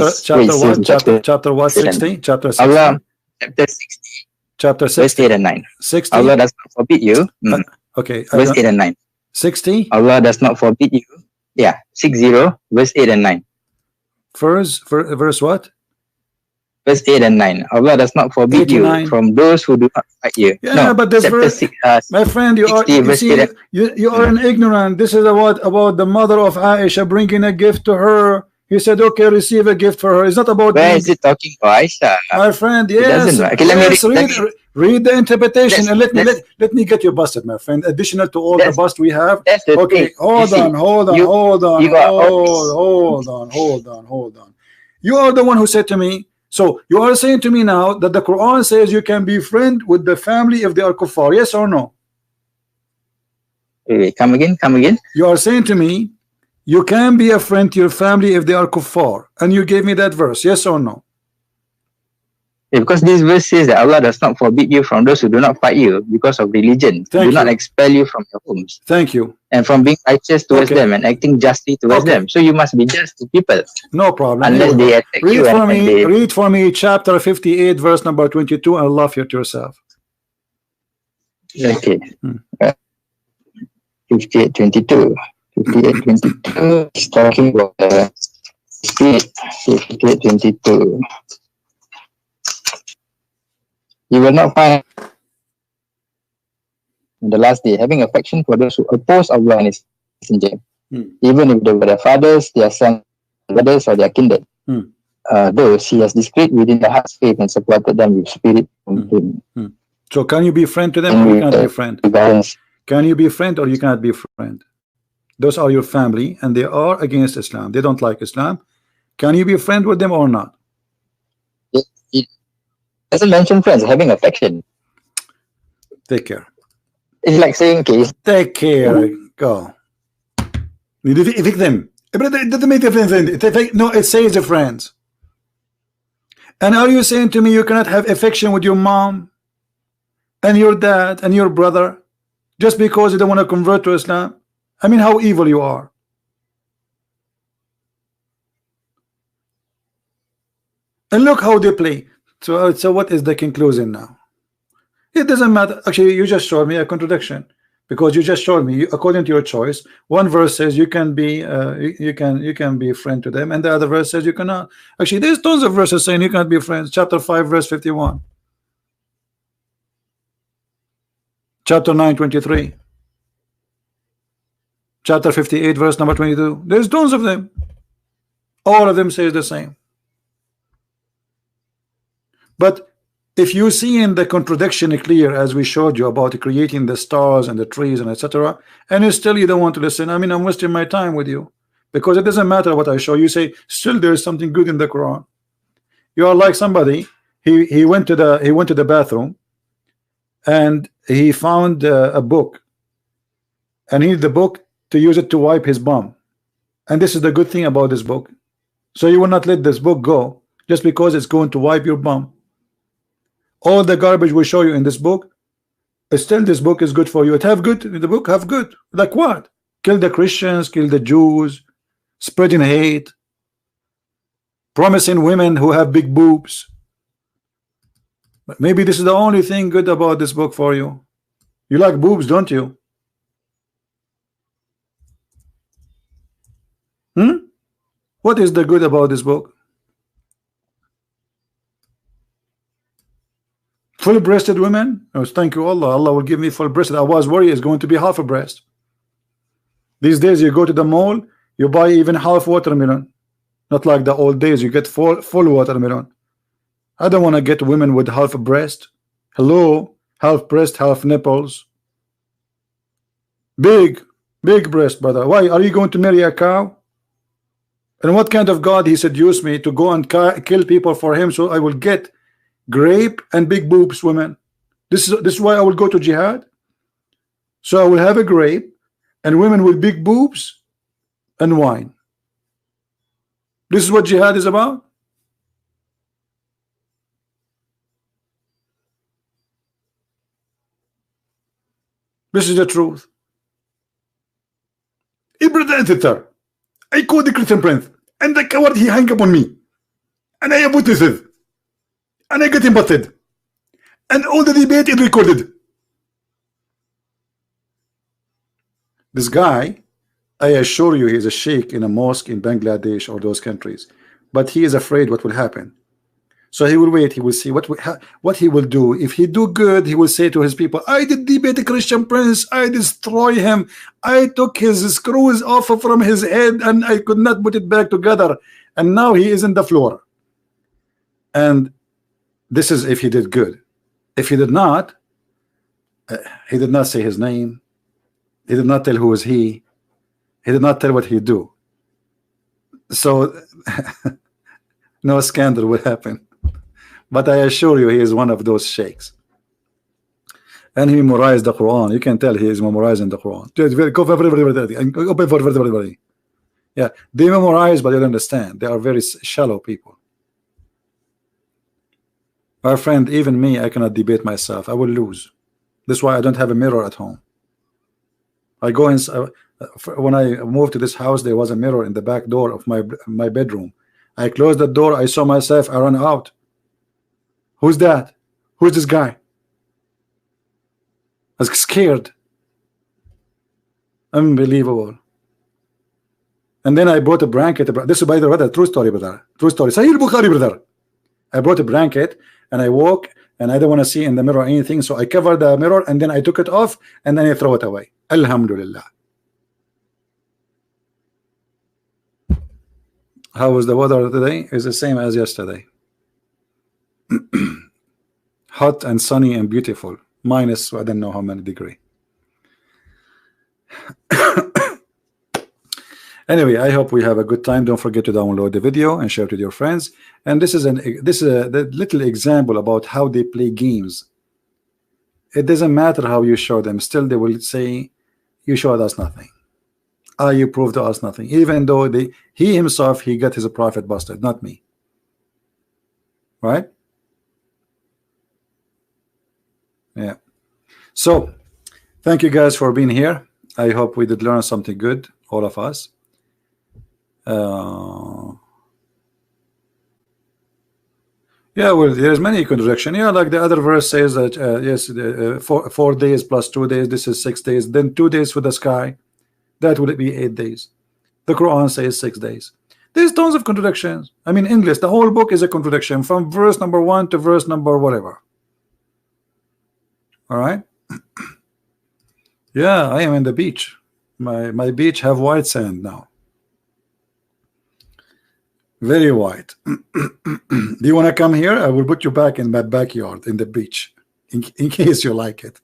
what? 60? Chapter 60? Allah, chapter 60 verse 8 and 9. 60? Allah does not forbid you. Okay. Verse 8 and 9. 60? Allah does not forbid you. Yeah, 60 verse 8 and 9. verse what? Verse 8 and 9. Allah does not forbid you 89. from those who do not fight you. Yeah, no, but this chapter verse, 6, my friend, you 60, you verse see, 8 you are an ignorant. This is about the mother of Aisha bringing a gift to her. He said, okay, receive a gift for her. It's not about Where being, is it talking about Aisha? my friend. It Yes, doesn't. Okay, let me yes. read. Read the interpretation That's, and that's, let me get you busted, my friend. Additional to all the that's, bust we have. that's the Okay, thing. You see, hold you are on. You are the one who said to me. So you are saying to me now that the Quran says you can be friend with the family if they are kuffar. Yes or no? wait, come again. You are saying to me you can be a friend to your family if they are kuffar, and you gave me that verse. Yes or no? Yeah, because this verse says that Allah does not forbid you from those who do not fight you because of religion. Do not expel you from your homes. Thank you. And from being righteous towards them and acting justly towards them. So you must be just to people. No problem. Unless they attack you. Read for me chapter 58, verse number 22, and laugh at yourself. Okay. 58:22. 58:22 is talking about 58:22. You will not find in the last day having affection for those who oppose Allah and His Messenger, even if they were their fathers, their sons, brothers, or their kindred. Those He has discreet within the heart's faith and supported them with spirit from Him. So can you be friend to them or you cannot be friend? Can you be friend or you cannot be friend? Those are your family and they are against Islam. They don't like Islam. Can you be friend with them or not? It doesn't mention friends, having affection. Take care. It's like saying, okay, take care. Go. Evict them. It doesn't make difference. No, it says the friends. And are you saying to me you cannot have affection with your mom and your dad and your brother just because you don't want to convert to Islam? I mean, how evil you are. And look how they play. So what is the conclusion now? It doesn't matter. Actually, you just showed me a contradiction because you just showed me, according to your choice, one verse says you can be you can be a friend to them, and the other verse says you cannot. Actually, there's tons of verses saying you cannot be friends. Chapter 5, verse 51. Chapter 9, 23. Chapter 58, verse number 22. There's tons of them. All of them says the same. But if you see in the contradiction clear, as we showed you about creating the stars and the trees and etc., and still you don't want to listen, I mean, I'm wasting my time with you because it doesn't matter what I show you. Say still there is something good in the Quran. You are like somebody. He went to the bathroom and he found a book, and he needed the book to use it to wipe his bum. And this is the good thing about this book. So you will not let this book go just because it's going to wipe your bum. All the garbage we show you in this book, still this book is good for you. It have good, the book have good. Like what? Kill the Christians, kill the Jews, spreading hate, promising women who have big boobs. But maybe this is the only thing good about this book for you. You like boobs, don't you? What is the good about this book? Full-breasted women? Oh, thank you Allah. Allah will give me full-breasted. I was worried it's going to be half a breast. These days you go to the mall, you buy even half watermelon. Not like the old days you get full watermelon. I don't want to get women with half a breast. Hello, half breast, half nipples. Big breast, brother. Why are you going to marry a cow? And what kind of God he seduced me to go and kill people for him so I will get grape and big boobs women? This is why I will go to jihad. So I will have a grape and women with big boobs and wine. This is what jihad is about. This is the truth. Ibrahim, I called the Christian prince and the coward he hung up on me, and I have witnesses, and I get him busted, and all the debate is recorded. This guy, I assure you, he's a sheikh in a mosque in Bangladesh or those countries. but he is afraid what will happen. So he will wait. He will see what he will do. If he do good, he will say to his people, I did debate a Christian prince. I destroy him. I took his screws off from his head and I could not put it back together. And now he is in the floor. And this is if he did good. If he did not, he did not say his name. He did not tell who is he. He did not tell what he do. So no scandal will happen. But I assure you, he is one of those sheikhs. And he memorized the Quran. You can tell he is memorizing the Quran. Yeah, they memorize, but they don't understand. They are very shallow people. Our friend, even me, I cannot debate myself. I will lose. That's why I don't have a mirror at home. I go in. When I moved to this house, there was a mirror in the back door of my bedroom. I closed the door. I saw myself. I ran out. Who's that? Who's this guy? I was scared. Unbelievable. And then I bought a blanket. This is, by the way, a true story, brother. True story. Sahih Bukhari, brother. I brought a blanket and I woke and I don't want to see in the mirror anything, so I covered the mirror and then I took it off and then I throw it away. Alhamdulillah. How was the weather today? It's the same as yesterday. Hot and sunny and beautiful. Minus I don't know how many degrees. Anyway, I hope we have a good time. Don't forget to download the video and share it with your friends. And this is a little example about how they play games. It doesn't matter how you show them. Still, they will say, "You showed us nothing. You proved to us nothing." Even though he himself got his prophet busted, not me. Right? Yeah. So, thank you guys for being here. I hope we did learn something good, all of us. Yeah, well, there's many contradiction. Yeah, like the other verse says that yes, 4 days plus 2 days, this is 6 days. Then 2 days for the sky, that would be 8 days. The Quran says 6 days. There's tons of contradictions. I mean, English, the whole book is a contradiction from verse number 1 to verse number whatever. All right. Yeah, I am in the beach. My beach have white sand now. Very white. Do you want to come here? I will put you back in my backyard in the beach in case you like it.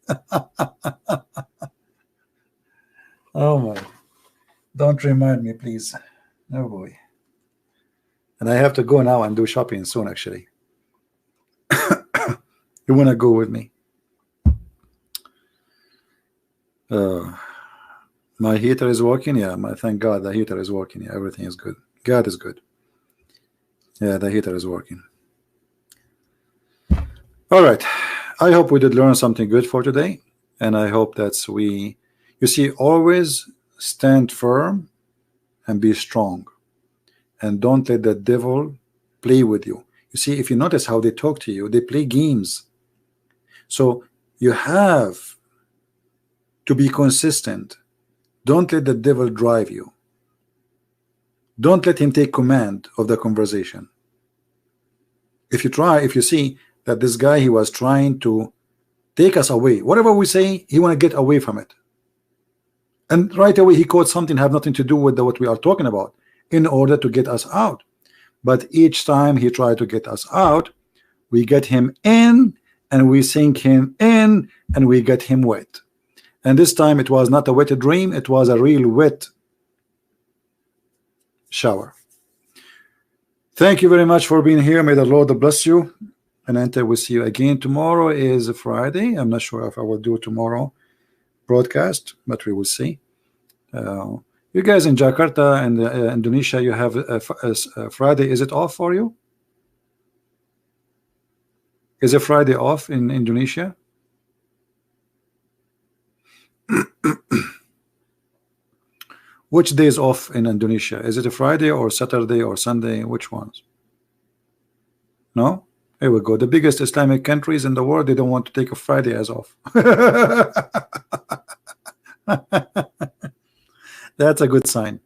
Oh my, don't remind me, please. Oh boy. And I have to go now and do shopping soon, actually. You want to go with me? My heater is working. Yeah, thank God the heater is working. Yeah, everything is good. God is good. Yeah, the heater is working. All right. I hope we did learn something good for today. And I hope that you see, always stand firm and be strong. And don't let the devil play with you. You see, if you notice how they talk to you, they play games. So you have to be consistent. Don't let the devil drive you. Don't let him take command of the conversation. If you see that this guy, he was trying to take us away, whatever we say, he want to get away from it. And right away he quotes something have nothing to do with what we are talking about in order to get us out. But each time he tried to get us out, we get him in and we sink him in and we get him wet. And this time it was not a wet dream, it was a real wet shower. Thank you very much for being here. May the Lord bless you. And until we see you again, tomorrow is Friday. I'm not sure if I will do tomorrow broadcast, but we will see. You guys in Jakarta and Indonesia, you have Friday. Is it off for you? Is a Friday off in Indonesia? Which day is off in Indonesia? Is it a Friday or Saturday or Sunday? Which ones? No? Here we go. The biggest Islamic countries in the world, they don't want to take a Friday as off. That's a good sign.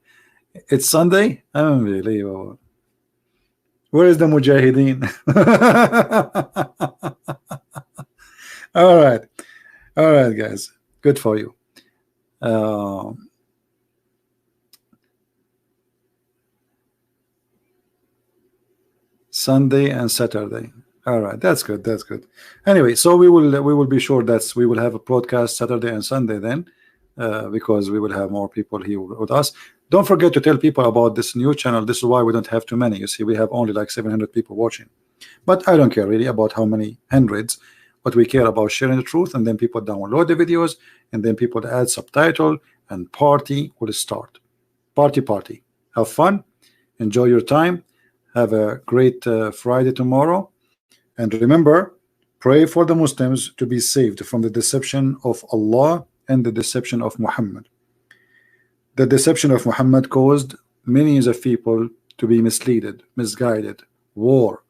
It's Sunday? Unbelievable. Where is the Mujahideen? All right. All right, guys. Good for you. Uh, Sunday and Saturday. All right, that's good. That's good. Anyway, so we will be sure that we will have a broadcast Saturday and Sunday then, because we will have more people here with us. Don't forget to tell people about this new channel. This is why we don't have too many. You see, we have only like 700 people watching, but I don't care really about how many hundreds. But we care about sharing the truth, and then people download the videos, and then people add subtitle, and party will start. Party. Have fun. Enjoy your time. Have a great Friday tomorrow. And remember, pray for the Muslims to be saved from the deception of Allah and the deception of Muhammad. The deception of Muhammad caused millions of people to be misled, misguided. War.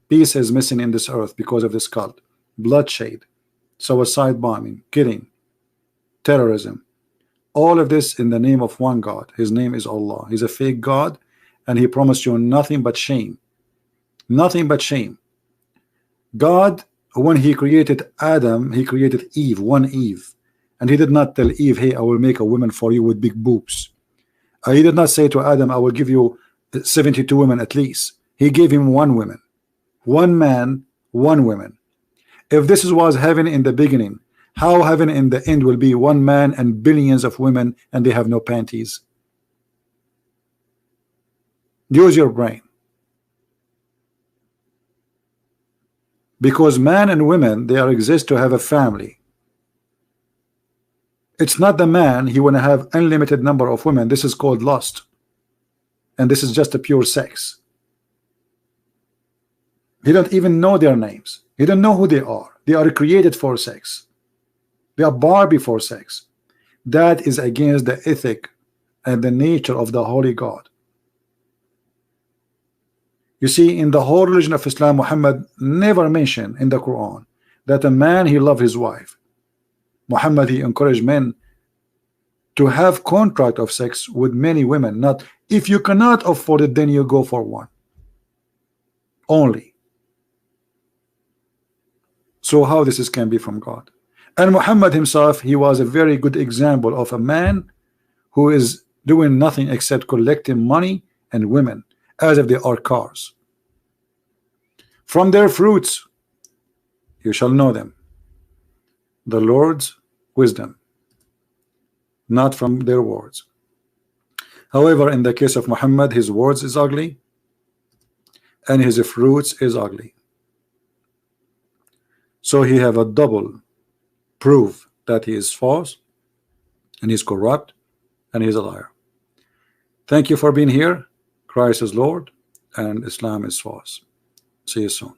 Peace is missing in this earth because of this cult. Bloodshed, suicide bombing, killing, terrorism. All of this in the name of one God. His name is Allah. He's a fake God, and he promised you nothing but shame. Nothing but shame. God, when he created Adam, he created Eve, one Eve, and he did not tell Eve, hey, I will make a woman for you with big boobs. He did not say to Adam, I will give you 72 women at least. He gave him one woman, one man, one woman. If this was heaven in the beginning, how heaven in the end will be one man and billions of women, and they have no panties? Use your brain. Because man and women, they are exist to have a family. It's not the man, he want to have unlimited number of women. This is called lust, and this is just a pure sex. He don't even know their names. He don't know who they are. They are created for sex. They are Barbie for sex. That is against the ethic and the nature of the holy God. You see, in the whole religion of Islam, Muhammad never mentioned in the Quran that a man, he loved his wife. Muhammad, he encouraged men to have contract of sex with many women. Not, if you cannot afford it, then you go for one only. So how this can be from God? And Muhammad himself, he was a very good example of a man who is doing nothing except collecting money and women as if they are cars. From their fruits you shall know them, the Lord's wisdom, not from their words. However, in the case of Muhammad, his words is ugly and his fruits is ugly. So he have a double proof that he is false and he's corrupt and he's a liar. Thank you for being here. Christ is Lord and Islam is false. See you soon.